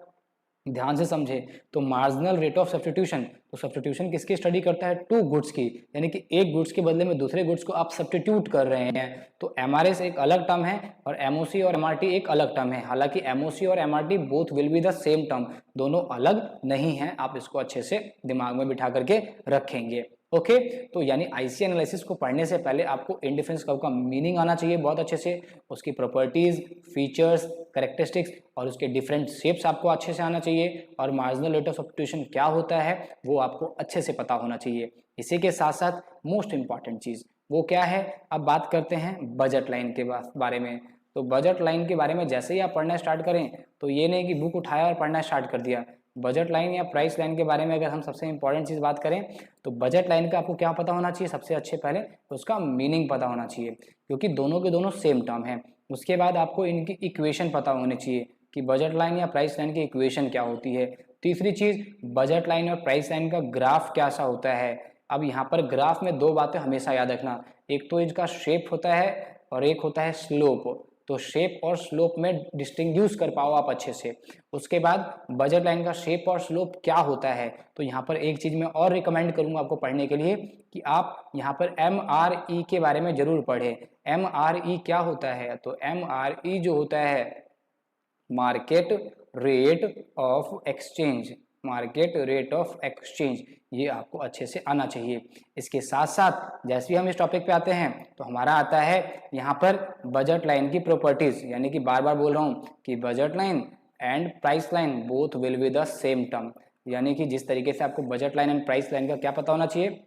ध्यान से समझे तो मार्जिनल रेट ऑफ सब्स्टिट्यूशन, तो सब्स्टिट्यूशन किसकी स्टडी करता है, 2 गुड्स की, यानी कि एक गुड्स के बदले में दूसरे गुड्स को आप सब्स्टिट्यूट कर रहे हैं। तो MRS एक अलग टर्म है और MOC और MRT एक अलग टर्म है। हालांकि MOC और MRT both will be the same term, दोनों अलग नहीं है, आप इसको अच्छे से दिमाग में बिठा करके रखेंगे। ओके, तो यानी आईसी एनालिसिस को पढ़ने से पहले आपको इंडिफरेंस कर्व का मीनिंग आना चाहिए बहुत अच्छे से, उसकी प्रॉपर्टीज, फीचर्स, कैरेक्टरिस्टिक्स और उसके डिफरेंट शेप्स आपको अच्छे से आना चाहिए, और मार्जिनल रेट ऑफ सब्स्टिट्यूशन क्या होता है वो आपको अच्छे से पता होना चाहिए। इसी के साथ साथ मोस्ट इंपॉर्टेंट चीज़ वो क्या है, अब बात करते हैं बजट लाइन के बारे में। तो बजट लाइन के बारे में जैसे ही आप पढ़ना स्टार्ट करें तो ये नहीं कि बुक उठाया और पढ़ना स्टार्ट कर दिया, बजट लाइन या प्राइस लाइन के बारे में अगर हम सबसे इंपॉर्टेंट चीज़ बात करें तो बजट लाइन का आपको क्या पता होना चाहिए, सबसे अच्छे पहले उसका मीनिंग पता होना चाहिए, क्योंकि दोनों के दोनों सेम टर्म है। उसके बाद आपको इनकी इक्वेशन पता होनी चाहिए कि बजट लाइन या प्राइस लाइन की इक्वेशन क्या होती है। तीसरी चीज़, बजट लाइन और प्राइस लाइन का ग्राफ कैसा होता है। अब यहाँ पर ग्राफ में दो बातें हमेशा याद रखना, एक तो इसका शेप होता है और एक होता है स्लोप। तो शेप और स्लोप में डिस्टिंग्विश कर पाओ आप अच्छे से। उसके बाद बजट लाइन का शेप और स्लोप क्या होता है, तो यहाँ पर एक चीज़ मैं और रिकमेंड करूँगा आपको पढ़ने के लिए कि आप यहाँ पर MRE के बारे में जरूर पढ़ें। MRE क्या होता है, तो MRE जो होता है market rate of exchange, market rate of exchange, ये आपको अच्छे से आना चाहिए। इसके साथ साथ जैसे ही हम इस टॉपिक पे आते हैं तो हमारा आता है यहाँ पर बजट लाइन की प्रॉपर्टीज, यानी कि बार बार बोल रहा हूँ कि budget line and price line both will be the same term, यानी कि जिस तरीके से आपको budget line and price line का क्या पता होना चाहिए,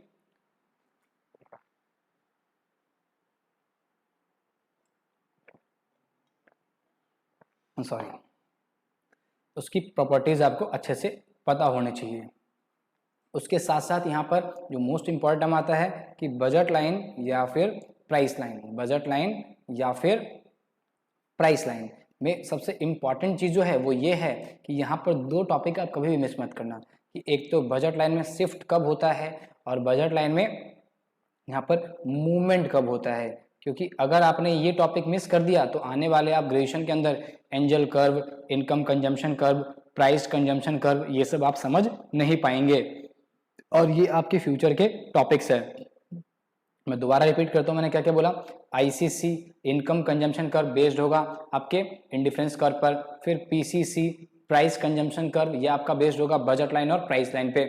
सॉरी, उसकी प्रॉपर्टीज आपको अच्छे से पता होनी चाहिए। उसके साथ साथ यहाँ पर जो मोस्ट इम्पॉर्टेंट टर्म आता है कि बजट लाइन या फिर प्राइस लाइन, बजट लाइन या फिर प्राइस लाइन में सबसे इम्पॉर्टेंट चीज़ जो है वो ये है कि यहाँ पर दो टॉपिक आप कभी भी मिस मत करना, कि एक तो बजट लाइन में शिफ्ट कब होता है और बजट लाइन में यहाँ पर मूवमेंट कब होता है। क्योंकि अगर आपने ये टॉपिक मिस कर दिया तो आने वाले आप ग्रेजुएशन के अंदर angel curve, income consumption curve, price consumption curve, ये सब आप समझ नहीं पाएंगे और ये आपके फ्यूचर के टॉपिक्स है। मैं दोबारा रिपीट करता हूँ, मैंने क्या क्या बोला। ICC income consumption curve based होगा आपके इंडिफरेंस कर्व पर, फिर पीसीसी प्राइस कंजम्पशन कर्व ये आपका बेस्ड होगा बजट लाइन और प्राइस लाइन पे।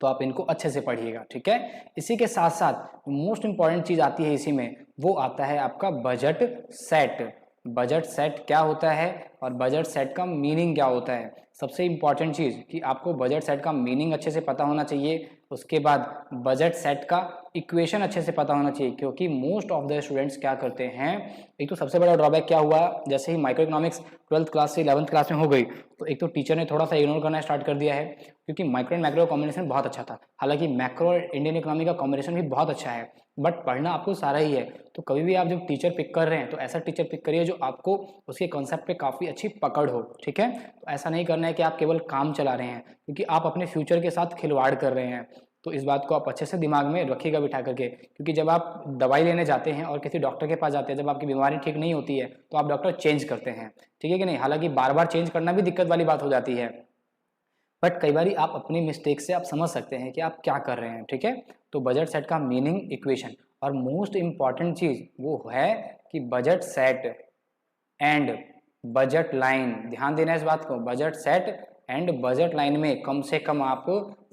तो आप इनको अच्छे से पढ़िएगा, ठीक है। इसी के साथ साथ मोस्ट इंपॉर्टेंट चीज आती है इसी में, वो आता है आपका बजट सेट। बजट सेट क्या होता है और बजट सेट का मीनिंग क्या होता है। सबसे इंपॉर्टेंट चीज कि आपको बजट सेट का मीनिंग अच्छे से पता होना चाहिए। उसके बाद बजट सेट का इक्वेशन अच्छे से पता होना चाहिए, क्योंकि मोस्ट ऑफ द स्टूडेंट्स क्या करते हैं, एक तो सबसे बड़ा ड्रॉबैक क्या हुआ, जैसे ही माइक्रो इकोनॉमिक्स 12th क्लास से 11th क्लास में हो गई तो एक तो टीचर ने थोड़ा सा इग्नोर करना स्टार्ट कर दिया है, क्योंकि माइक्रो एंड मैक्रो कॉम्बिनेशन बहुत अच्छा था। हालांकि मैक्रो और इंडियन इकोनॉमी का कॉम्बिनेशन भी बहुत अच्छा है, बट पढ़ना आपको सारा ही है। तो कभी भी आप जब टीचर पिक कर रहे हैं तो ऐसा टीचर पिक करिए जो आपको उसके कॉन्सेप्ट पे काफ़ी अच्छी पकड़ हो, ठीक है। तो ऐसा नहीं करना है कि आप केवल काम चला रहे हैं, क्योंकि आप अपने फ्यूचर के साथ खिलवाड़ कर रहे हैं। तो इस बात को आप अच्छे से दिमाग में रखिएगा बिठा करके, क्योंकि जब आप दवाई लेने जाते हैं और किसी डॉक्टर के पास जाते हैं, जब आपकी बीमारी ठीक नहीं होती है तो आप डॉक्टर चेंज करते हैं, ठीक है कि नहीं। हालांकि बार बार चेंज करना भी दिक्कत वाली बात हो जाती है, बट कई बार आप अपनी मिस्टेक से आप समझ सकते हैं कि आप क्या कर रहे हैं, ठीक है। तो बजट सेट का मीनिंग, इक्वेशन और मोस्ट इंपॉर्टेंट चीज वो है कि budget set and budget line, ध्यान देना इस बात को, budget set and budget line में कम से कम आप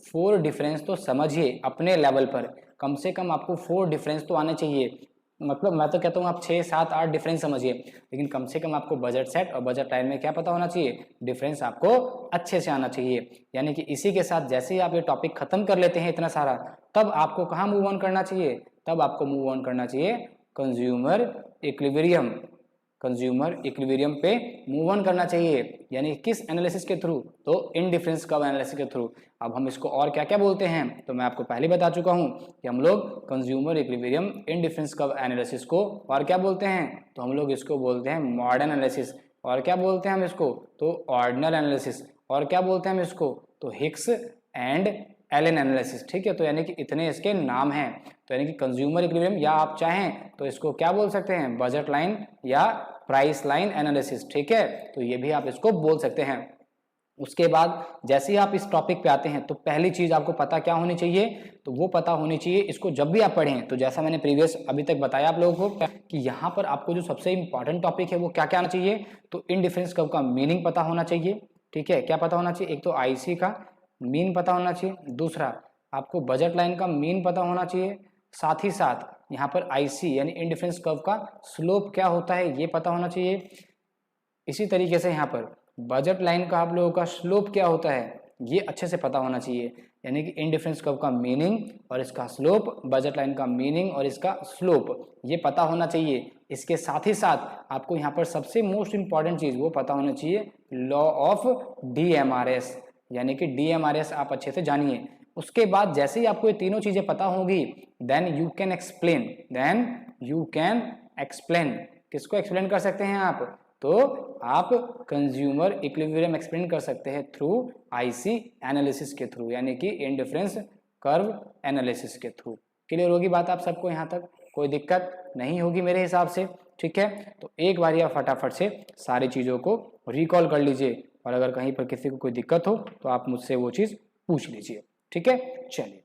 4 डिफरेंस तो समझिए अपने लेवल पर, कम से कम आपको 4 डिफरेंस तो आने चाहिए। मतलब मैं तो कहता हूँ आप 6, 7, 8 डिफरेंस समझिए, लेकिन कम से कम आपको बजट सेट और बजट लाइन में क्या पता होना चाहिए, डिफरेंस आपको अच्छे से आना चाहिए। यानी कि इसी के साथ जैसे ही आप ये टॉपिक खत्म कर लेते हैं इतना सारा, तब आपको कहाँ मूव ऑन करना चाहिए, तब आपको मूव ऑन करना चाहिए कंज्यूमर इक्विलिब्रियम, कंज्यूमर इक्विलिब्रियम पे मूव ऑन करना चाहिए। यानी किस एनालिसिस के थ्रू, तो इंडिफरेंस कर्व एनालिसिस के थ्रू। अब हम इसको और क्या क्या बोलते हैं, तो मैं आपको पहले बता चुका हूं कि हम लोग consumer equilibrium indifference curve analysis को और क्या बोलते हैं, तो हम लोग इसको बोलते हैं मॉडर्न एनालिसिस। और क्या बोलते हैं हम इसको, तो ऑर्डिनल एनालिसिस। और क्या बोलते हैं हम इसको, तो हिक्स एंड एलन एनालिसिस, ठीक है। तो यानी कि इतने इसके नाम हैं। तो यानी कि कंज्यूमर इक्विलिब्रियम, या आप चाहें तो इसको क्या बोल सकते हैं, बजट लाइन या प्राइस लाइन एनालिसिस, ठीक है। तो ये भी आप इसको बोल सकते हैं। उसके बाद जैसे ही आप इस टॉपिक पे आते हैं तो पहली चीज आपको पता क्या होनी चाहिए, तो वो पता होनी चाहिए, इसको जब भी आप पढ़ें तो जैसा मैंने प्रीवियस अभी तक बताया आप लोगों को कि यहाँ पर आपको जो सबसे इंपॉर्टेंट टॉपिक है वो क्या क्या आना चाहिए, तो इंडिफरेंस कर्व का मीनिंग पता होना चाहिए, ठीक है। क्या पता होना चाहिए, एक तो आईसी का मीन पता होना चाहिए, दूसरा आपको बजट लाइन का मीन पता होना चाहिए, साथ ही साथ यहाँ पर आईसी यानी इंडिफरेंस कर्व का स्लोप क्या होता है ये पता होना चाहिए। इसी तरीके से यहाँ पर बजट लाइन का आप लोगों का स्लोप क्या होता है ये अच्छे से पता होना चाहिए, यानी कि इंडिफरेंस कर्व का मीनिंग और इसका स्लोप, बजट लाइन का मीनिंग और इसका स्लोप ये पता होना चाहिए। इसके साथ ही साथ आपको यहाँ पर सबसे मोस्ट इंपॉर्टेंट चीज वो पता होना चाहिए, लॉ ऑफ डीएमआरएस। यानी कि DMRS आप अच्छे से जानिए। उसके बाद जैसे ही आपको ये तीनों चीजें पता होगी देन यू कैन एक्सप्लेन। किसको एक्सप्लेन कर सकते हैं आप? तो आप कंज्यूमर इक्विलिब्रियम एक्सप्लेन कर सकते हैं थ्रू IC एनालिसिस के थ्रू, यानी कि इंडिफरेंस कर्व एनालिसिस के थ्रू। क्लियर होगी बात आप सबको? यहाँ तक कोई दिक्कत नहीं होगी मेरे हिसाब से, ठीक है। तो एक बार आप फटाफट से सारी चीज़ों को रिकॉल कर लीजिए, और अगर कहीं पर किसी को कोई दिक्कत हो तो आप मुझसे वो चीज़ पूछ लीजिए, ठीक है। चलिए,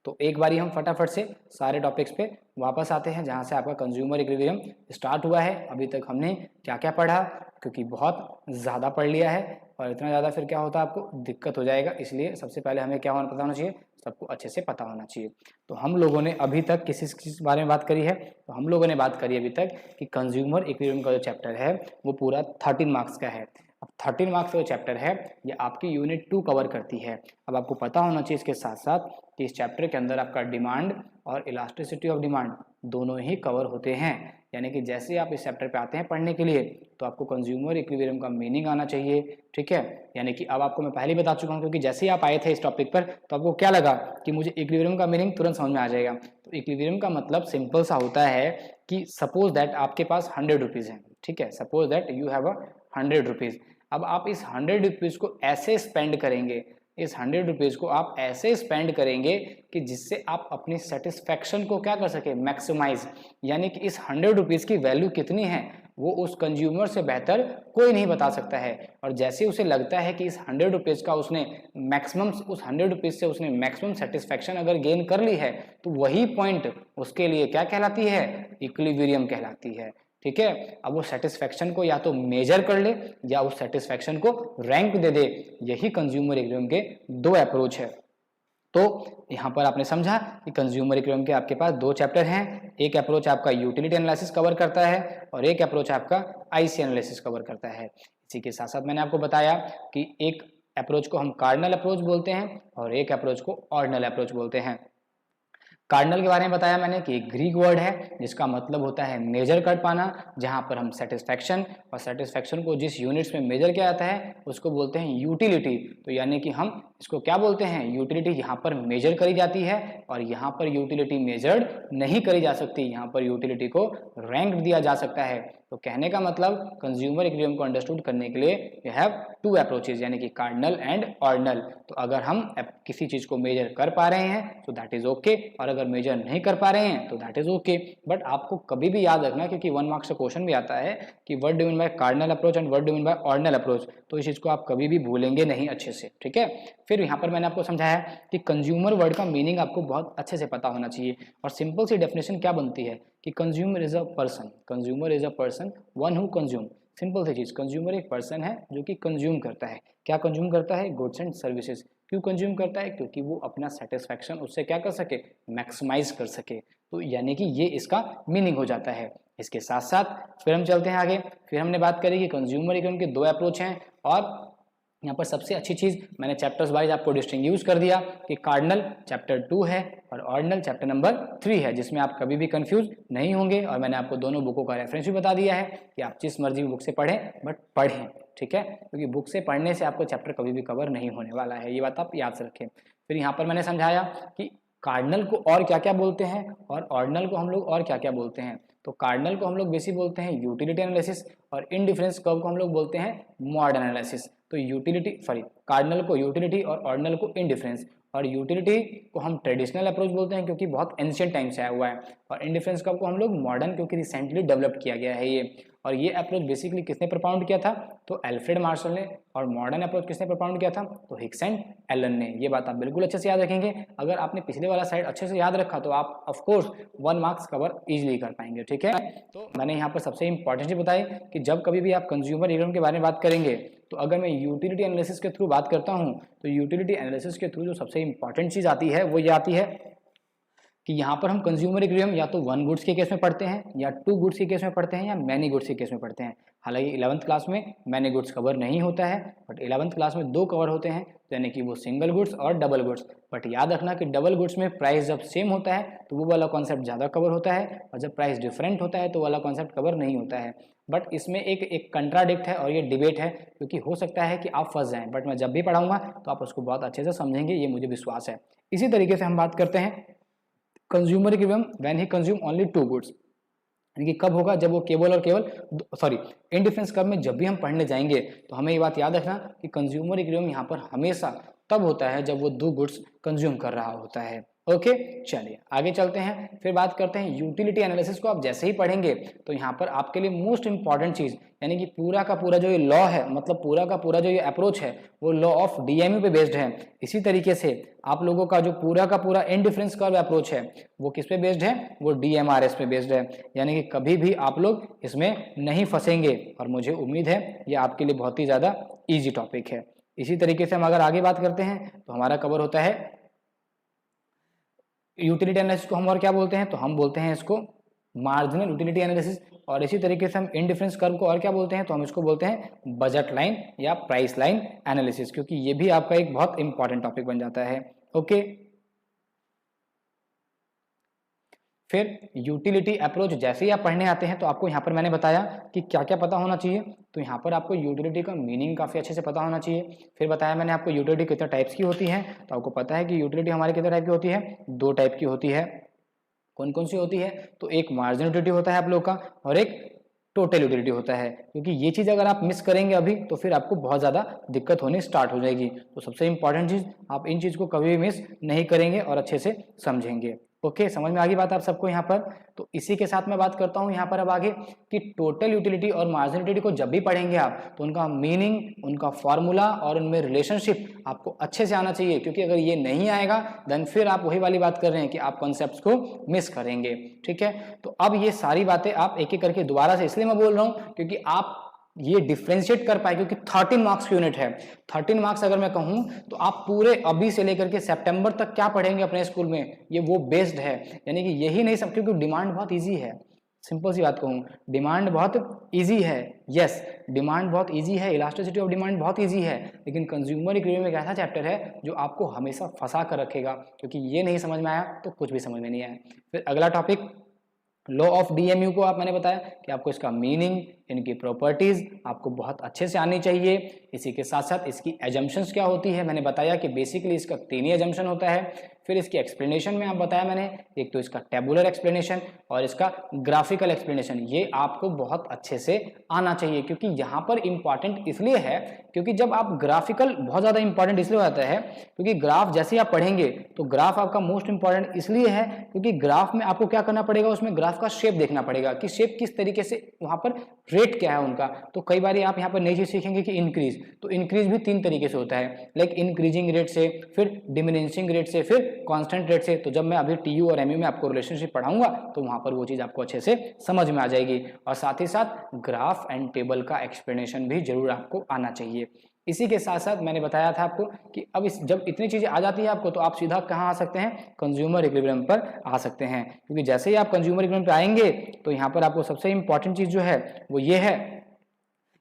तो एक बारी हम फटाफट से सारे टॉपिक्स पे वापस आते हैं जहाँ से आपका कंज्यूमर इक्विलिब्रियम स्टार्ट हुआ है। अभी तक हमने क्या क्या पढ़ा, क्योंकि बहुत ज़्यादा पढ़ लिया है और इतना ज़्यादा फिर क्या होता है आपको दिक्कत हो जाएगा, इसलिए सबसे पहले हमें क्या पता होना चाहिए, सबको अच्छे से पता होना चाहिए। तो हम लोगों ने अभी तक किस बारे में बात करी है? तो हम लोगों ने बात करी अभी तक कि कंज्यूमर इक्विलिब्रियम का जो चैप्टर है वो पूरा 13 मार्क्स का है। अब 13 मार्क्स का जो चैप्टर है ये आपकी यूनिट 2 कवर करती है। अब आपको पता होना चाहिए इसके साथ साथ कि इस चैप्टर के अंदर आपका डिमांड और इलास्टिसिटी ऑफ डिमांड दोनों ही कवर होते हैं। यानी कि जैसे आप इस चैप्टर पे आते हैं पढ़ने के लिए तो आपको कंज्यूमर इक्विलिब्रियम का मीनिंग आना चाहिए, ठीक है। यानी कि अब आपको मैं पहले ही बता चुका हूँ, क्योंकि जैसे ही आप आए थे इस टॉपिक पर तो आपको क्या लगा कि मुझे इक्विलिब्रियम का मीनिंग तुरंत समझ में आ जाएगा। तो इक्विलिब्रियम का मतलब सिंपल सा होता है कि सपोज दैट आपके पास 100 रुपीज़ है, ठीक है। Suppose that you have 100 rupees. अब आप इस 100 रुपीज़ को ऐसे स्पेंड करेंगे, इस 100 रुपीज़ को आप ऐसे स्पेंड करेंगे कि जिससे आप अपनी सेटिस्फैक्शन को क्या कर सके, मैक्सिमाइज। यानी कि इस 100 रुपीज़ की वैल्यू कितनी है वो उस कंज्यूमर से बेहतर कोई नहीं बता सकता है। और जैसे उसे लगता है कि इस 100 रुपीज़ का उसने मैक्सिमम, उस 100 रुपीज़ से उसने मैक्सिमम सेटिस्फैक्शन अगर गेन कर ली है तो वही पॉइंट उसके लिए क्या कहलाती है, इक्विलिब्रियम कहलाती है, ठीक है। अब वो सेटिस्फैक्शन को या तो मेजर कर ले या उस सेटिस्फैक्शन को रैंक दे दे। यही कंज्यूमर इक्विलिब्रियम के दो अप्रोच है। तो यहाँ पर आपने समझा कि कंज्यूमर इक्विलिब्रियम के आपके पास दो चैप्टर हैं। एक अप्रोच आपका यूटिलिटी एनालिसिस कवर करता है और एक अप्रोच आपका IC एनालिसिस कवर करता है। इसी के साथ साथ मैंने आपको बताया कि एक अप्रोच को हम कार्डिनल अप्रोच बोलते हैं और एक अप्रोच को ऑर्डिनल अप्रोच बोलते हैं। कार्डिनल के बारे में बताया मैंने कि एक ग्रीक वर्ड है जिसका मतलब होता है मेजर कर पाना, जहां पर हम सेटिस्फैक्शन और सेटिस्फैक्शन को जिस यूनिट्स में मेजर किया जाता है उसको बोलते हैं यूटिलिटी। तो यानी कि हम इसको क्या बोलते हैं, यूटिलिटी यहाँ पर मेजर करी जाती है और यहाँ पर यूटिलिटी मेजर्ड नहीं करी जा सकती, यहाँ पर यूटिलिटी को रैंक दिया जा सकता है। तो कहने का मतलब कंज्यूमर इक्विलिब्रियम को अंडरस्टूड करने के लिए यू हैव टू अप्रोचेज, यानी कि कार्डिनल एंड ऑर्डिनल। तो अगर हम किसी चीज को मेजर कर पा रहे हैं तो दैट इज ओके, और अगर मेजर नहीं कर पा रहे हैं तो दैट इज ओके। बट आपको कभी भी याद रखना, क्योंकि 1 मार्क्स का क्वेश्चन भी आता है कि what do mean by cardinal approach and what do mean by ordinal approach, तो इस चीज को आप कभी भी भूलेंगे नहीं अच्छे से, ठीक है। फिर यहाँ पर मैंने आपको समझाया कि कंज्यूमर वर्ड का मीनिंग आपको बहुत अच्छे से पता होना चाहिए, और सिंपल सी डेफिनेशन क्या बनती है कि consumer is a person, consumer is a person one who consume. Simple सी चीज, कंज्यूमर एक पर्सन है जो कि कंज्यूम करता है। क्या कंज्यूम करता है, गुड्स एंड सर्विसेज। क्यों कंज्यूम करता है, क्योंकि वो अपना सेटिस्फैक्शन उससे क्या कर सके, मैक्सिमाइज कर सके। तो यानी कि ये इसका मीनिंग हो जाता है। इसके साथ साथ फिर हम चलते हैं आगे। फिर हमने बात करी कि कंज्यूमर इकोनॉमी के दो अप्रोच हैं, और यहाँ पर सबसे अच्छी चीज़ मैंने चैप्टर्स वाइज आपको डिस्टिंग्विश कर दिया कि कार्डिनल चैप्टर 2 है और ऑर्डिनल चैप्टर नंबर 3 है, जिसमें आप कभी भी कंफ्यूज नहीं होंगे। और मैंने आपको दोनों बुकों का रेफरेंस भी बता दिया है कि आप जिस मर्जी बुक से पढ़ें, बट पढ़ें, ठीक है, क्योंकि बुक से पढ़ने से आपको चैप्टर कभी भी कवर नहीं होने वाला है, ये बात आप याद से रखें। फिर यहाँ पर मैंने समझाया कि कार्डिनल को और क्या क्या बोलते हैं और ऑर्डिनल को हम लोग और क्या क्या बोलते हैं। तो कार्डिनल को हम लोग बेसिक बोलते हैं यूटिलिटी एनालिसिस, और इनडिफरेंस कर्व को हम लोग बोलते हैं मॉड एनालिसिस। तो कार्डिनल को यूटिलिटी और ऑर्डिनल को इनडिफरेंस, और यूटिलिटी को हम ट्रेडिशनल अप्रोच बोलते हैं क्योंकि बहुत एंशिएंट टाइम से आया हुआ है, और इनडिफरेंस कर्व को हम लोग मॉडर्न, क्योंकि रिसेंटली डेवलप किया गया है ये। और ये अप्रोच बेसिकली किसने प्रपाउंड किया था, तो अल्फ्रेड मार्शल ने। और मॉडर्न अप्रोच किसने प्रपाउंड किया था, तो हिक्स एंड एलन ने। ये बात आप बिल्कुल अच्छे से याद रखेंगे। अगर आपने पिछले वाला साइड अच्छे से याद रखा तो आप of course 1 marks cover easily कर पाएंगे, ठीक है। तो मैंने यहाँ पर सबसे इंपॉर्टेंट चीज बताई कि जब कभी भी आप कंज्यूमर इकोनॉमी के बारे में बात करेंगे तो अगर मैं यूटिलिटी एनालिसिस के थ्रू बात करता हूँ तो यूटिलिटी एनालिसिस के थ्रू जो सबसे इंपॉर्टेंट चीज आती है वो ये आती है कि यहाँ पर हम कंज्यूमर इक्विलिब्रियम या तो 1 गुड्स के केस में पढ़ते हैं, या 2 गुड्स के केस में पढ़ते हैं, या मैनी गुड्स के केस में पढ़ते हैं। हालांकि 11th क्लास में मैनी गुड्स कवर नहीं होता है, बट 11th क्लास में 2 कवर होते हैं, यानी कि वो सिंगल गुड्स और डबल गुड्स। बट याद रखना कि डबल गुड्स में प्राइस जब सेम होता है तो वो वाला कॉन्सेप्ट ज़्यादा कवर होता है, और जब प्राइस डिफरेंट होता है तो वाला कॉन्सेप्ट कवर नहीं होता है। बट इसमें एक कंट्राडिक्ट है और ये डिबेट है, क्योंकि हो सकता है कि आप फंस जाएं, बट मैं जब भी पढ़ाऊंगा तो आप उसको बहुत अच्छे से समझेंगे, ये मुझे विश्वास है। इसी तरीके से हम बात करते हैं consumer equilibrium when he consume only two goods, यानी कि कब होगा, जब वो केवल और केवल सॉरी इंडिफरेंस कर्व में जब भी हम पढ़ने जाएंगे तो हमें ये बात याद रखना कि कंज्यूमर इक्विलिब्रियम यहाँ पर हमेशा तब होता है जब वो दो गुड्स कंज्यूम कर रहा होता है। ओके, चलिए आगे चलते हैं, फिर बात करते हैं यूटिलिटी एनालिसिस को। आप जैसे ही पढ़ेंगे तो यहाँ पर आपके लिए मोस्ट इंपॉर्टेंट चीज, यानी कि पूरा का पूरा जो ये लॉ है, मतलब पूरा का पूरा जो ये अप्रोच है वो लॉ ऑफ डीएमयू पे बेस्ड है। इसी तरीके से आप लोगों का जो पूरा का पूरा इंडिफरेंस कर्व अप्रोच है वो किस पे बेस्ड है, वो डीएमआरएस पे बेस्ड है, यानी कि कभी भी आप लोग इसमें नहीं फंसेंगे और मुझे उम्मीद है ये आपके लिए बहुत ही ज्यादा ईजी टॉपिक है। इसी तरीके से हम अगर आगे बात करते हैं तो हमारा कवर होता है यूटिलिटी एनालिसिस को हम और क्या बोलते हैं, तो हम बोलते हैं इसको मार्जिनल यूटिलिटी एनालिसिस, और इसी तरीके से हम इंडिफरेंस कर्व को और क्या बोलते हैं, तो हम इसको बोलते हैं बजट लाइन या प्राइस लाइन एनालिसिस, क्योंकि ये भी आपका एक बहुत इंपॉर्टेंट टॉपिक बन जाता है। ओके, फिर यूटिलिटी अप्रोच जैसे ही आप पढ़ने आते हैं तो आपको यहाँ पर मैंने बताया कि क्या क्या पता होना चाहिए, तो यहाँ पर आपको यूटिलिटी का मीनिंग काफ़ी अच्छे से पता होना चाहिए। फिर बताया मैंने आपको यूटिलिटी कितने टाइप्स की होती है, तो आपको पता है कि यूटिलिटी हमारे कितने टाइप की होती है, 2 टाइप की होती है। कौन कौन सी होती है, तो एक मार्जिनल यूटिलिटी होता है आप लोग का और एक टोटल यूटिलिटी होता है, क्योंकि ये चीज़ अगर आप मिस करेंगे अभी तो फिर आपको बहुत ज़्यादा दिक्कत होनी स्टार्ट हो जाएगी। तो सबसे इंपॉर्टेंट चीज़, आप इन चीज़ को कभी भी मिस नहीं करेंगे और अच्छे से समझेंगे। ओके, समझ में आ गई बात आप सबको यहाँ पर। तो इसी के साथ मैं बात करता हूँ यहाँ पर अब आगे कि टोटल यूटिलिटी और मार्जिनल यूटिलिटी को जब भी पढ़ेंगे आप तो उनका मीनिंग, उनका फॉर्मूला और उनमें रिलेशनशिप आपको अच्छे से आना चाहिए, क्योंकि अगर ये नहीं आएगा देन फिर आप वही वाली बात कर रहे हैं कि आप कॉन्सेप्ट्स को मिस करेंगे। ठीक है, तो अब ये सारी बातें आप एक एक करके दोबारा से इसलिए मैं बोल रहा हूँ क्योंकि आप ये डिफ्रेंशिएट कर पाए, क्योंकि 13 मार्क्स की यूनिट है। 13 मार्क्स अगर मैं कहूं तो आप पूरे अभी से लेकर के सितंबर तक क्या पढ़ेंगे अपने स्कूल में, ये वो बेस्ड है, यानी कि यही नहीं सब, क्योंकि डिमांड बहुत इजी है। सिंपल सी बात कहूं, डिमांड बहुत इजी है, यस डिमांड बहुत इजी है, इलास्टिसिटी ऑफ डिमांड बहुत इजी है, लेकिन कंज्यूमर इक्विलिब्रियम एक ऐसा चैप्टर है जो आपको हमेशा फंसा कर रखेगा, क्योंकि ये नहीं समझ में आया तो कुछ भी समझ में नहीं आया। फिर अगला टॉपिक लॉ ऑफ डीएमयू को आप मैंने बताया कि आपको इसका मीनिंग, इनकी प्रॉपर्टीज आपको बहुत अच्छे से आनी चाहिए। इसी के साथ साथ इसकी एजम्पशंस क्या होती है, मैंने बताया कि बेसिकली इसका 3 ही एजम्पशन होता है। फिर इसकी एक्सप्लेनेशन में आप बताया मैंने, एक तो इसका टेबुलर एक्सप्लेनेशन और इसका ग्राफिकल एक्सप्लेनेशन, ये आपको बहुत अच्छे से आना चाहिए, क्योंकि यहाँ पर इंपॉर्टेंट इसलिए है क्योंकि जब आप ग्राफिकल, बहुत ज़्यादा इंपॉर्टेंट इसलिए होता है क्योंकि ग्राफ जैसे ही आप पढ़ेंगे तो ग्राफ आपका मोस्ट इंपॉर्टेंट इसलिए है क्योंकि ग्राफ में आपको क्या करना पड़ेगा, उसमें ग्राफ का शेप देखना पड़ेगा कि शेप किस तरीके से, वहाँ पर रेट क्या है उनका। तो कई बार आप यहाँ पर नई चीज सीखेंगे कि इंक्रीज, तो इंक्रीज भी 3 तरीके से होता है, लाइक इंक्रीजिंग रेट से, फिर डिमिनिशिंग रेट से, फिर कांस्टेंट रेट से। तो जब मैं अभी टीयू और एमयू में आपको रिलेशनशिप पढ़ाऊंगा तो वहां पर वो चीज आपको अच्छे से समझ में आ जाएगी, और साथ ही साथ ग्राफ एंड टेबल का एक्सप्लेनेशन भी जरूर आपको आना चाहिए। इसी के साथ साथ मैंने बताया था आपको कि अब जब इतनी चीजें आ जाती है आपको तो आप सीधा कहाँ आ सकते हैं, कंज्यूमर इक्विलिब्रियम पर आ सकते हैं, क्योंकि जैसे ही आप कंज्यूमर इक्विलिब्रियम पर आएंगे तो यहाँ पर आपको सबसे इंपॉर्टेंट चीज जो है वो ये है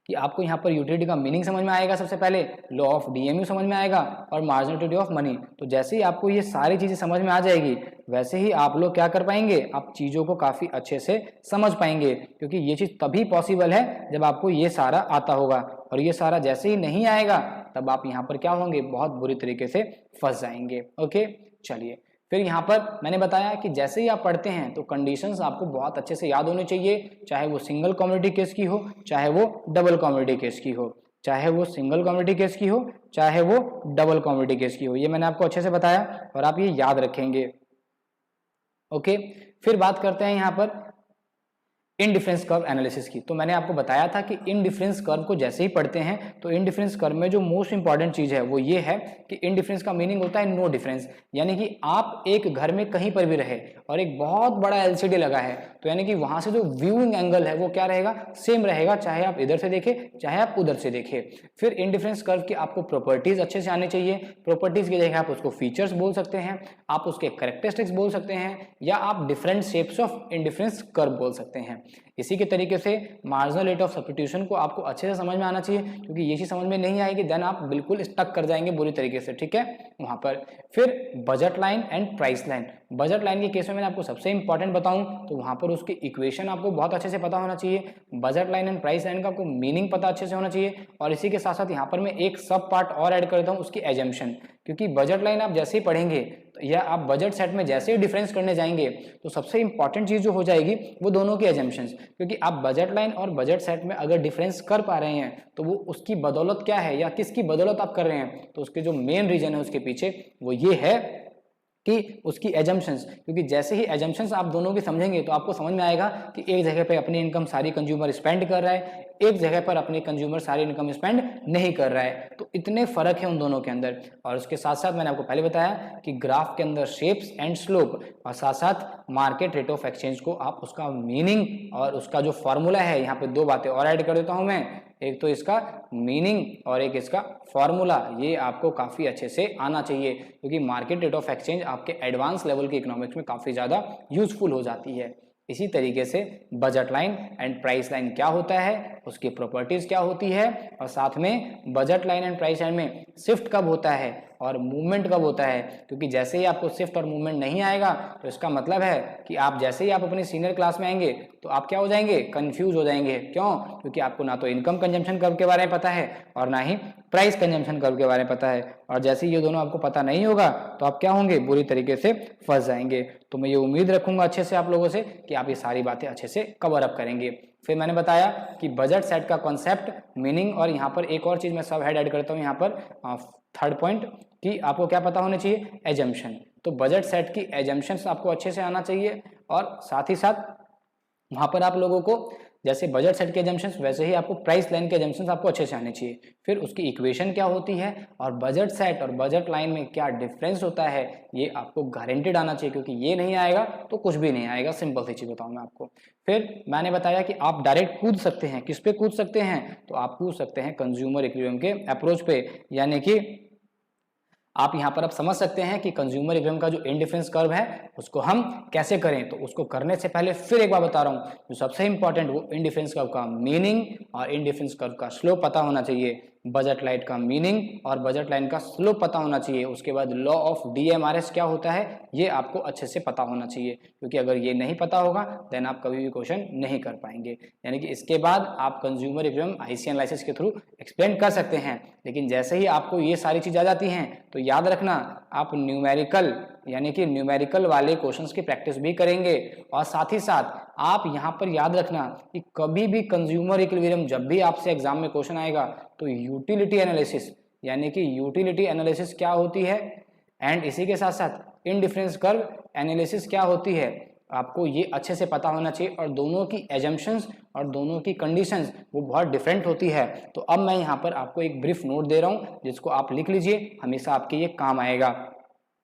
कि आपको यहाँ पर यूटिलिटी का मीनिंग समझ में आएगा, सबसे पहले लॉ ऑफ डीएमयू समझ में आएगा और मार्जिनल यूटिलिटी ऑफ मनी। तो जैसे ही आपको ये सारी चीजें समझ में आ जाएगी वैसे ही आप लोग क्या कर पाएंगे, आप चीजों को काफी अच्छे से समझ पाएंगे, क्योंकि ये चीज तभी पॉसिबल है जब आपको ये सारा आता होगा, और ये सारा जैसे ही नहीं आएगा तब आप यहाँ पर क्या होंगे, बहुत बुरी तरीके से फंस जाएंगे। ओके, चलिए फिर यहाँ पर मैंने बताया कि जैसे ही आप पढ़ते हैं तो कंडीशंस आपको बहुत अच्छे से याद होनी चाहिए, चाहे वो सिंगल कमोडिटी केस की हो, चाहे वो डबल कमोडिटी केस की हो, चाहे वो सिंगल कमोडिटी केस की हो, चाहे वो डबल कमोडिटी केस की हो, ये मैंने आपको अच्छे से बताया और आप ये याद रखेंगे। ओके, फिर बात करते हैं यहाँ पर इनडिफरेंस कर्व एनालिसिस की। तो मैंने आपको बताया था कि इनडिफरेंस कर्व को जैसे ही पढ़ते हैं तो इनडिफरेंस कर्व में जो मोस्ट इंपॉर्टेंट चीज है वो ये है कि इनडिफरेंस का मीनिंग होता है नो डिफरेंस, यानी कि आप एक घर में कहीं पर भी रहे और एक बहुत बड़ा एलसीडी लगा है तो यानी कि वहां से जो व्यूइंग एंगल है वो क्या रहेगा, सेम रहेगा, चाहे आप इधर से देखें चाहे आप उधर से देखें। फिर इनडिफरेंस कर्व की आपको प्रॉपर्टीज अच्छे से आनी चाहिए, प्रॉपर्टीज की जगह आप उसको फीचर्स बोल सकते हैं, आप उसके कैरेक्टरिस्टिक्स बोल सकते हैं, या आप different shapes of indifference curve बोल सकते हैं। इसी के तरीके से मार्जिनल रेट ऑफ सब्स्टिट्यूशन को आपको अच्छे से समझ में आना चाहिए, क्योंकि ये चीज समझ में नहीं आएगी देन आप बिल्कुल स्टक कर जाएंगे बुरी तरीके से, ठीक है वहां पर। फिर budget line and price line, budget line के केस में मैंने आपको सबसे इंपॉर्टेंट बताऊं तो वहां पर उसकी इक्वेशन आपको बहुत अच्छे से पता होना चाहिए, budget line and price line का आपको मीनिंग पता अच्छे से होना चाहिए, और इसी के साथ साथ यहाँ पर मैं एक सब पार्ट और ऐड करता हूँ, उसकी एजम्पशन, क्योंकि बजट लाइन आप जैसे ही पढ़ेंगे या आप बजट सेट में जैसे ही डिफरेंस करने जाएंगे तो सबसे इंपॉर्टेंट चीज जो हो जाएगी वो दोनों की एजम्पशंस, क्योंकि आप बजट लाइन और बजट सेट में अगर डिफरेंस कर पा रहे हैं तो वो उसकी बदौलत क्या है या किसकी बदौलत आप कर रहे हैं, तो उसके जो मेन रीजन है उसके पीछे वो ये है कि उसकी एजम्पशंस, क्योंकि जैसे ही एजम्पशंस आप दोनों की समझेंगे तो आपको समझ में आएगा कि एक जगह पे अपनी इनकम सारी कंज्यूमर स्पेंड कर रहा है, एक जगह पर अपनी कंज्यूमर सारी इनकम स्पेंड नहीं कर रहा है, तो इतने फर्क है उन दोनों के अंदर। और उसके साथ साथ मैंने आपको पहले बताया कि ग्राफ के अंदर शेप्स एंड स्लोप और साथ साथ मार्केट रेट ऑफ एक्सचेंज को आप उसका मीनिंग और उसका जो फॉर्मूला है, यहाँ पे दो बातें और ऐड कर देता हूं मैं, एक तो इसका मीनिंग और एक इसका फॉर्मूला, ये आपको काफी अच्छे से आना चाहिए, क्योंकि मार्केट रेट ऑफ एक्सचेंज आपके एडवांस लेवल के इकोनॉमिक्स में काफी ज्यादा यूजफुल हो जाती है। इसी तरीके से budget line and price line क्या होता है, उसकी प्रॉपर्टीज क्या होती है, और साथ में budget line and price line में शिफ्ट कब होता है और मूवमेंट कब होता है, क्योंकि जैसे ही आपको शिफ्ट और मूवमेंट नहीं आएगा तो इसका मतलब है कि आप जैसे ही आप अपनी सीनियर क्लास में आएंगे तो आप क्या हो जाएंगे, कंफ्यूज हो जाएंगे। क्यों? क्योंकि आपको ना तो इनकम कंजम्पशन कर्व के बारे में पता है और ना ही प्राइस कंजम्पशन कर्व के बारे में पता है, और जैसे ये दोनों आपको पता नहीं होगा तो आप क्या होंगे, बुरी तरीके से फंस जाएंगे। तो मैं ये उम्मीद रखूंगा अच्छे से आप लोगों से कि आप ये सारी बातें अच्छे से कवर अप करेंगे। फिर मैंने बताया कि बजट सेट का कॉन्सेप्ट, मीनिंग, और यहाँ पर एक और चीज मैं सब हेड ऐड करता हूँ यहाँ पर, थर्ड पॉइंट, कि आपको क्या पता होना चाहिए, एजम्पशन। तो बजट सेट की एजम्पशंस आपको अच्छे से आना चाहिए, और साथ ही साथ वहां पर आप लोगों को जैसे बजट सेट के एजम्पशंस वैसे ही आपको प्राइस लाइन के एजम्पशंस आपको अच्छे से आने चाहिए। फिर उसकी इक्वेशन क्या होती है और बजट सेट और बजट लाइन में क्या डिफरेंस होता है ये आपको गारंटेड आना चाहिए, क्योंकि ये नहीं आएगा तो कुछ भी नहीं आएगा। सिंपल सी चीज बताऊं मैं आपको। फिर मैंने बताया कि आप डायरेक्ट कूद सकते हैं, किस पे कूद सकते हैं, तो आप कूद सकते हैं कंज्यूमर इक्विलिब्रियम के अप्रोच पे, यानी कि आप यहाँ पर अब समझ सकते हैं कि कंज्यूमर इक्विलिब्रियम का जो इंडिफरेंस कर्व है उसको हम कैसे करें। तो उसको करने से पहले फिर एक बार बता रहा हूँ, जो सबसे इंपॉर्टेंट वो इंडिफरेंस कर्व का मीनिंग और इंडिफरेंस कर्व का स्लोप पता होना चाहिए, बजट लाइन का मीनिंग और बजट लाइन का स्लोप पता होना चाहिए। उसके बाद लॉ ऑफ DMRS क्या होता है ये आपको अच्छे से पता होना चाहिए, क्योंकि अगर ये नहीं पता होगा देन आप कभी भी क्वेश्चन नहीं कर पाएंगे। यानी कि इसके बाद आप कंज्यूमर इक्विलिब्रियम IC एनालिसिस के थ्रू एक्सप्लेन कर सकते हैं, लेकिन जैसे ही आपको ये सारी चीज आ जाती हैं तो याद रखना आप न्यूमेरिकल यानी कि न्यूमेरिकल वाले क्वेश्चंस की प्रैक्टिस भी करेंगे, और साथ ही साथ आप यहाँ पर याद रखना कि कभी भी कंज्यूमर इक्विलिब्रियम जब भी आपसे एग्जाम में क्वेश्चन आएगा तो यूटिलिटी एनालिसिस, यानी कि यूटिलिटी एनालिसिस क्या होती है एंड इसी के साथ साथ इंडिफरेंस कर्व एनालिसिस क्या होती है, आपको ये अच्छे से पता होना चाहिए। और दोनों की एजम्पशंस और दोनों की कंडीशंस वो बहुत डिफरेंट होती है। तो अब मैं यहाँ पर आपको एक ब्रीफ नोट दे रहा हूँ जिसको आप लिख लीजिए, हमेशा आपके ये काम आएगा।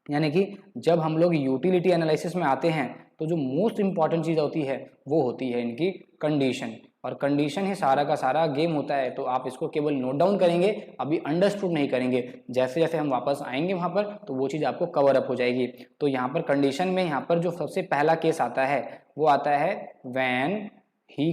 यानी कि जब हम लोग यूटिलिटी एनालिसिस में आते हैं तो जो मोस्ट इंपॉर्टेंट चीज़ होती है वो होती है इनकी कंडीशन, और कंडीशन ही सारा का सारा गेम होता है। तो आप इसको केवल नोट डाउन करेंगे, अभी अंडरस्टूड नहीं करेंगे, जैसे जैसे हम वापस आएंगे वहां पर तो वो चीज़ आपको कवर अप हो जाएगी। तो यहाँ पर कंडीशन में यहाँ पर जो सबसे पहला केस आता है वो आता है when he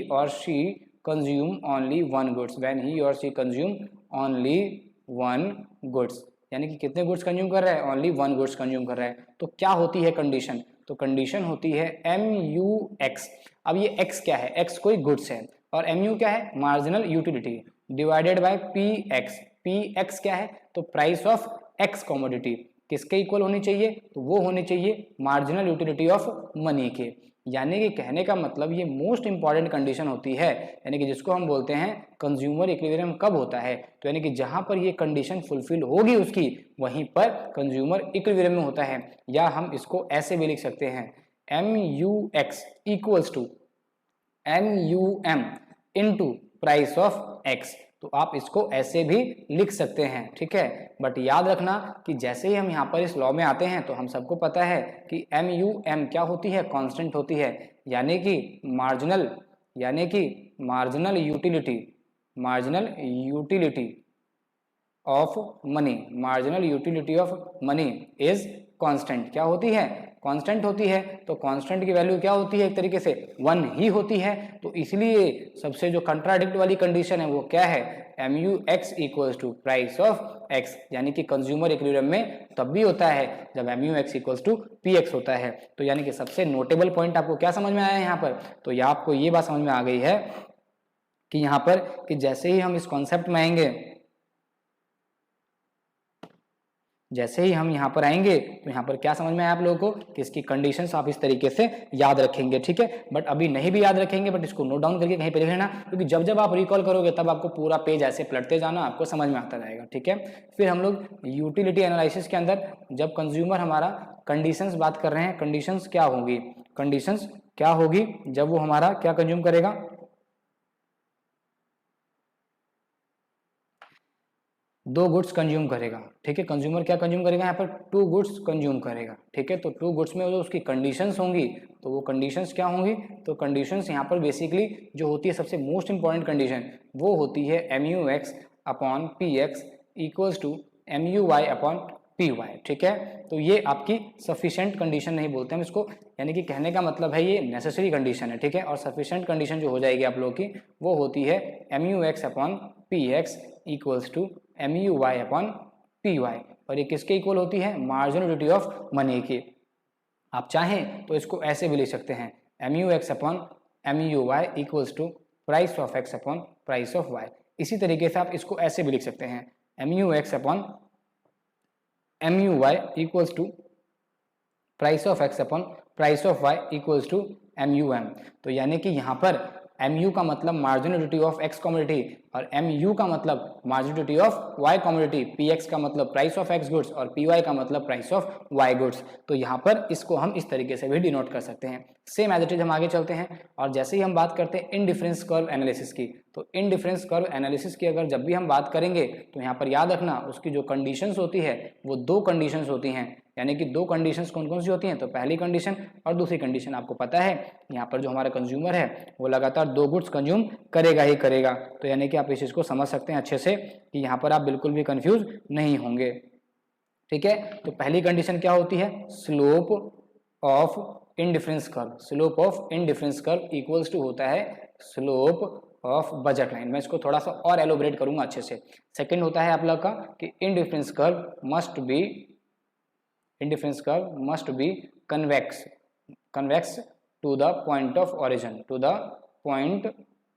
or she consume only one goods, when he or she consume only one goods, यानी कि कितने गुड्स कंज्यूम कर रहा है, ओनली वन गुड्स कंज्यूम कर रहा है। तो क्या होती है कंडीशन, तो कंडीशन होती है MUX। अब ये x क्या है, x कोई गुड्स है, और MU क्या है, marginal utility, divided by PX क्या है, तो प्राइस ऑफ x कमोडिटी किसके इक्वल होनी चाहिए, तो वो होनी चाहिए मार्जिनल यूटिलिटी ऑफ मनी के। यानी कि कहने का मतलब ये मोस्ट इंपॉर्टेंट कंडीशन होती है, यानी कि जिसको हम बोलते हैं कंज्यूमर इक्विलिब्रियम कब होता है, तो यानी कि जहां पर ये कंडीशन फुलफिल होगी उसकी वहीं पर कंज्यूमर इक्विलिब्रियम में होता है। या हम इसको ऐसे भी लिख सकते हैं MUX equals to MUM into price of x, तो आप इसको ऐसे भी लिख सकते हैं, ठीक है। बट याद रखना कि जैसे ही हम यहाँ पर इस लॉ में आते हैं तो हम सबको पता है कि MUM क्या होती है, कांस्टेंट होती है, यानी कि marginal utility of money, marginal utility of money is constant क्या होती है, कांस्टेंट होती है तो कांस्टेंट की वैल्यू क्या होती है, एक तरीके से 1 ही होती है। तो इसलिए सबसे जो कंट्राडिक्ट वाली कंडीशन है वो क्या है, MUX equals to price of x, यानी कि कंज्यूमर इक्विलिब्रियम में तब भी होता है जब MUX इक्वल्स टू PX होता है। तो यानी कि सबसे नोटेबल पॉइंट आपको क्या समझ में आया है यहाँ पर, तो यहाँ आपको ये बात समझ में आ गई है कि यहाँ पर कि जैसे ही हम इस कॉन्सेप्ट में आएंगे, जैसे ही हम यहाँ पर आएंगे तो यहाँ पर क्या समझ में आया आप लोगों को कि इसकी कंडीशंस आप इस तरीके से याद रखेंगे, ठीक है। बट अभी नहीं भी याद रखेंगे, बट इसको नोट डाउन करके कहीं पे लिख लेना, क्योंकि जब जब आप रिकॉल करोगे तब आपको पूरा पेज ऐसे पलटते जाना, आपको समझ में आता रहेगा, ठीक है। फिर हम लोग यूटिलिटी एनालिसिस के अंदर जब कंज्यूमर हमारा कंडीशंस बात कर रहे हैं, कंडीशंस क्या होगी, कंडीशंस क्या होगी जब वो हमारा क्या कंज्यूम करेगा, दो गुड्स कंज्यूम करेगा, ठीक है। कंज्यूमर क्या कंज्यूम करेगा, यहाँ पर 2 गुड्स कंज्यूम करेगा, ठीक है। तो 2 गुड्स में जो उसकी कंडीशंस होंगी तो वो कंडीशंस क्या होंगी, तो कंडीशंस यहाँ पर बेसिकली जो होती है सबसे मोस्ट इंपॉर्टेंट कंडीशन वो होती है MUX upon PX equals to MUY upon PY, ठीक है। तो ये आपकी सफिशिएंट कंडीशन नहीं बोलते हम इसको, यानी कि कहने का मतलब है ये नेसेसरी कंडीशन है, ठीक है। और सफिशिएंट कंडीशन जो हो जाएगी आप लोगों की वो होती है MUX upon PX equals to MUY upon PY, और ये किसके इक्वल होती है, मार्जिनल यूटिलिटी ऑफ मनी की। आप चाहें तो इसको ऐसे भी लिख सकते हैं MUX upon MUY equals to price of x upon price of y. इसी तरीके से आप इसको ऐसे भी लिख सकते हैं MUX upon MUY equals to price of x upon price of y equals to MUM। तो यानी कि यहाँ पर MU का मतलब marginal utility of x commodity और MU का मतलब marginal utility of y commodity, PX का मतलब प्राइस ऑफ एक्स गुड्स और PY का मतलब प्राइस ऑफ वाई गुड्स। तो यहाँ पर इसको हम इस तरीके से भी डिनोट कर सकते हैं। सेम एज इट इज हम आगे चलते हैं और जैसे ही हम बात करते हैं इनडिफरेंस कर्व एनालिसिस की, तो इनडिफरेंस कर्व एनालिसिस की अगर जब भी हम बात करेंगे तो यहाँ पर याद रखना उसकी जो कंडीशंस होती है वो 2 कंडीशंस होती हैं, यानी कि 2 कंडीशंस कौन कौन सी होती हैं, तो पहली कंडीशन और दूसरी कंडीशन आपको पता है, यहाँ पर जो हमारा कंज्यूमर है वो लगातार 2 गुड्स कंज्यूम करेगा ही करेगा। तो यानी कि आप इस चीज़ को समझ सकते हैं अच्छे से कि यहाँ पर आप बिल्कुल भी कंफ्यूज नहीं होंगे, ठीक है। तो पहली कंडीशन क्या होती है, slope of indifference curve, slope of indifference curve equals to होता है स्लोप ऑफ बजट लाइन। मैं इसको थोड़ा सा और एलोबरेट करूंगा अच्छे से। सेकंड होता है आप लोग का कि indifference curve must be, indifference curve must be convex to the point of origin, to the point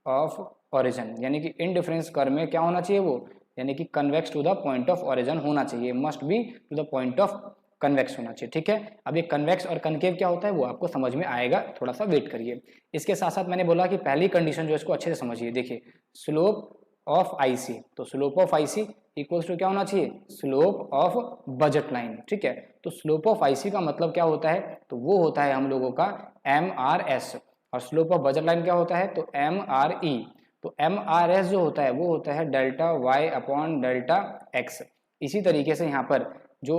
of origin, यानी कि indifference curve में क्या होना चाहिए वो, यानी कि convex to the point of origin होना चाहिए, must be to the point of convex होना चाहिए, ठीक है। अब ये convex और concave क्या होता है वो आपको समझ में आएगा, थोड़ा सा वेट करिए। इसके साथ साथ मैंने बोला कि पहली कंडीशन जो इसको अच्छे से समझिए, देखिए स्लोप ऑफ IC, तो slope of IC equals to क्या होना चाहिए, स्लोप ऑफ बजट लाइन, ठीक है। तो स्लोप ऑफ IC का मतलब क्या होता है, तो वो होता है हम लोगों का MRS, और स्लोप ऑफ बजट लाइन क्या होता है, तो MRE। तो MRS जो होता है वो होता है delta Y upon delta X। इसी तरीके से यहाँ पर जो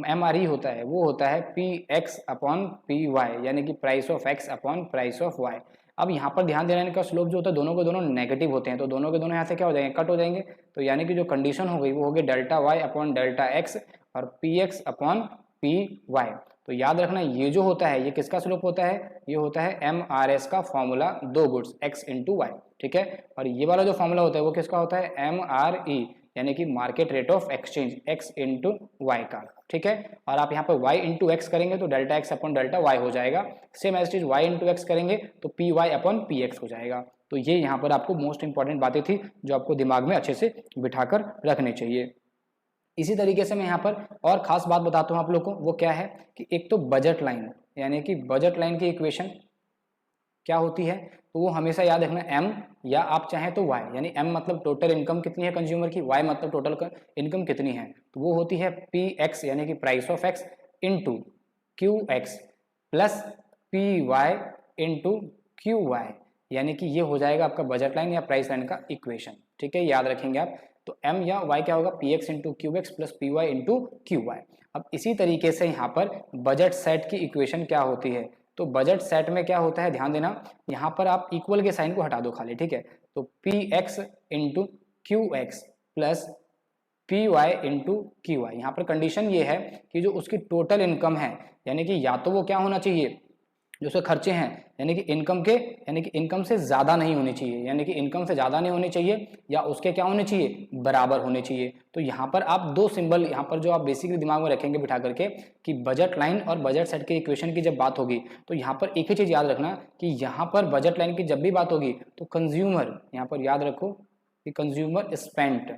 MRE होता है वो होता है PX अपॉन PY, यानी कि price of X upon price of Y। अब यहाँ पर ध्यान देना, इनका स्लोप जो होता है दोनों के दोनों नेगेटिव होते हैं, तो दोनों के दोनों यहाँ से क्या हो जाएंगे, कट हो जाएंगे। तो यानी कि जो कंडीशन हो गई वो हो गई delta Y upon delta X और PX अपॉन PY। तो याद रखना ये जो होता है ये किसका स्लोप होता है, ये होता है MRS का formula 2 goods X into y, ठीक है। और ये वाला जो फॉर्मूला होता है वो किसका होता है, MRE, यानी कि market rate of exchange X into y का, ठीक है। और आप यहाँ पर Y इंटू एक्स करेंगे तो delta X upon delta Y हो जाएगा। Same as it is Y into x करेंगे तो PY अपॉन PX हो जाएगा। तो ये यहाँ पर आपको मोस्ट इंपॉर्टेंट बातें थी जो आपको दिमाग में अच्छे से बिठाकर रखने चाहिए। इसी तरीके से मैं यहाँ पर और खास बात बताता हूँ आप लोग को, वो क्या है कि एक तो बजट लाइन, यानी कि बजट लाइन की इक्वेशन क्या होती है, तो वो हमेशा याद रखना M या आप चाहें तो Y, यानी M मतलब टोटल इनकम कितनी है कंज्यूमर की, Y मतलब टोटल इनकम कितनी है, तो वो होती है PX यानी कि price of X into QX plus PY into QY, यानी कि ये हो जाएगा आपका बजट लाइन या प्राइस लाइन का इक्वेशन, ठीक है। याद रखेंगे आप, तो M या Y क्या होगा, PX into QX plus PY into QY। अब इसी तरीके से यहाँ पर बजट सेट की इक्वेशन क्या होती है, तो बजट सेट में क्या होता है, ध्यान देना, यहाँ पर आप इक्वल के साइन को हटा दो खाली, ठीक है। तो PX into QX plus p y into q y. यहाँ पर कंडीशन ये है कि जो उसकी टोटल इनकम है, यानी कि या तो वो क्या होना चाहिए, जो उसके खर्चे हैं यानी कि इनकम से ज़्यादा नहीं होनी चाहिए, यानी कि इनकम से ज़्यादा नहीं होनी चाहिए, या उसके क्या होने चाहिए, बराबर होने चाहिए। तो यहाँ पर आप दो सिंबल, यहाँ पर जो आप बेसिकली दिमाग में रखेंगे बिठा करके कि बजट लाइन और बजट सेट के इक्वेशन की जब बात होगी तो यहाँ पर एक ही चीज़ याद रखना कि यहाँ पर बजट लाइन की जब भी बात होगी तो कंज्यूमर, यहाँ पर याद रखो कि consumer spent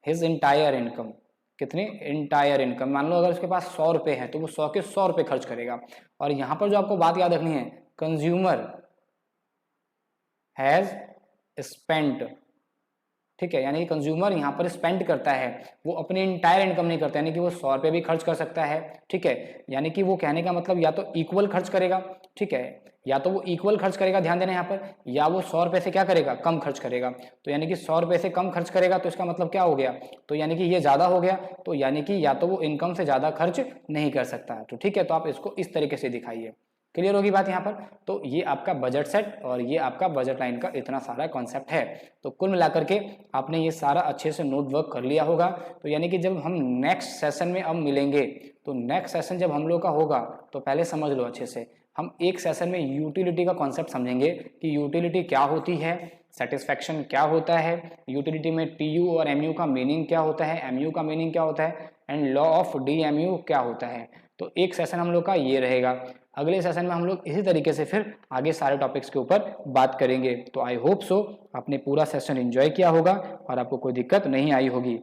his entire income. कितनी, इंटायर इनकम। मान लो अगर उसके पास 100 रुपये है तो वो 100 के 100 रुपये खर्च करेगा। और यहाँ पर जो आपको बात याद रखनी है, कंज्यूमर हैज स्पेंट, ठीक है, यानी कंज्यूमर यहाँ पर स्पेंड करता है, वो अपनी इंटायर इनकम नहीं करता, यानी कि वो 100 रुपये भी खर्च कर सकता है, ठीक है, यानी कि वो कहने का मतलब या तो इक्वल खर्च करेगा, ठीक है, या तो वो इक्वल खर्च करेगा, ध्यान देना यहाँ पर, या वो 100 रुपये से क्या करेगा, कम खर्च करेगा। तो यानी कि 100 रुपये से कम खर्च करेगा तो इसका मतलब क्या हो गया, तो यानी कि ये ज़्यादा हो गया, तो यानी कि या तो वो इनकम से ज़्यादा खर्च नहीं कर सकता। तो ठीक है, तो आप इसको इस तरीके से दिखाइए। क्लियर होगी बात यहाँ पर। तो ये आपका बजट सेट और ये आपका बजट लाइन का इतना सारा कॉन्सेप्ट है। तो कुल मिलाकर के आपने ये सारा अच्छे से नोट वर्क कर लिया होगा। तो यानी कि जब हम नेक्स्ट सेशन में अब मिलेंगे, तो नेक्स्ट सेशन जब हम लोग का होगा तो पहले समझ लो अच्छे से, हम एक सेशन में यूटिलिटी का कॉन्सेप्ट समझेंगे कि यूटिलिटी क्या होती है, सेटिस्फैक्शन क्या होता है, यूटिलिटी में टीयू और एमयू का मीनिंग क्या होता है, एमयू का मीनिंग क्या होता है, एंड लॉ ऑफ डीएमयू क्या होता है। तो एक सेशन हम लोग का ये रहेगा। अगले सेशन में हम लोग इसी तरीके से फिर आगे सारे टॉपिक्स के ऊपर बात करेंगे। तो आई होप सो आपने पूरा सेशन एंजॉय किया होगा और आपको कोई दिक्कत नहीं आई होगी।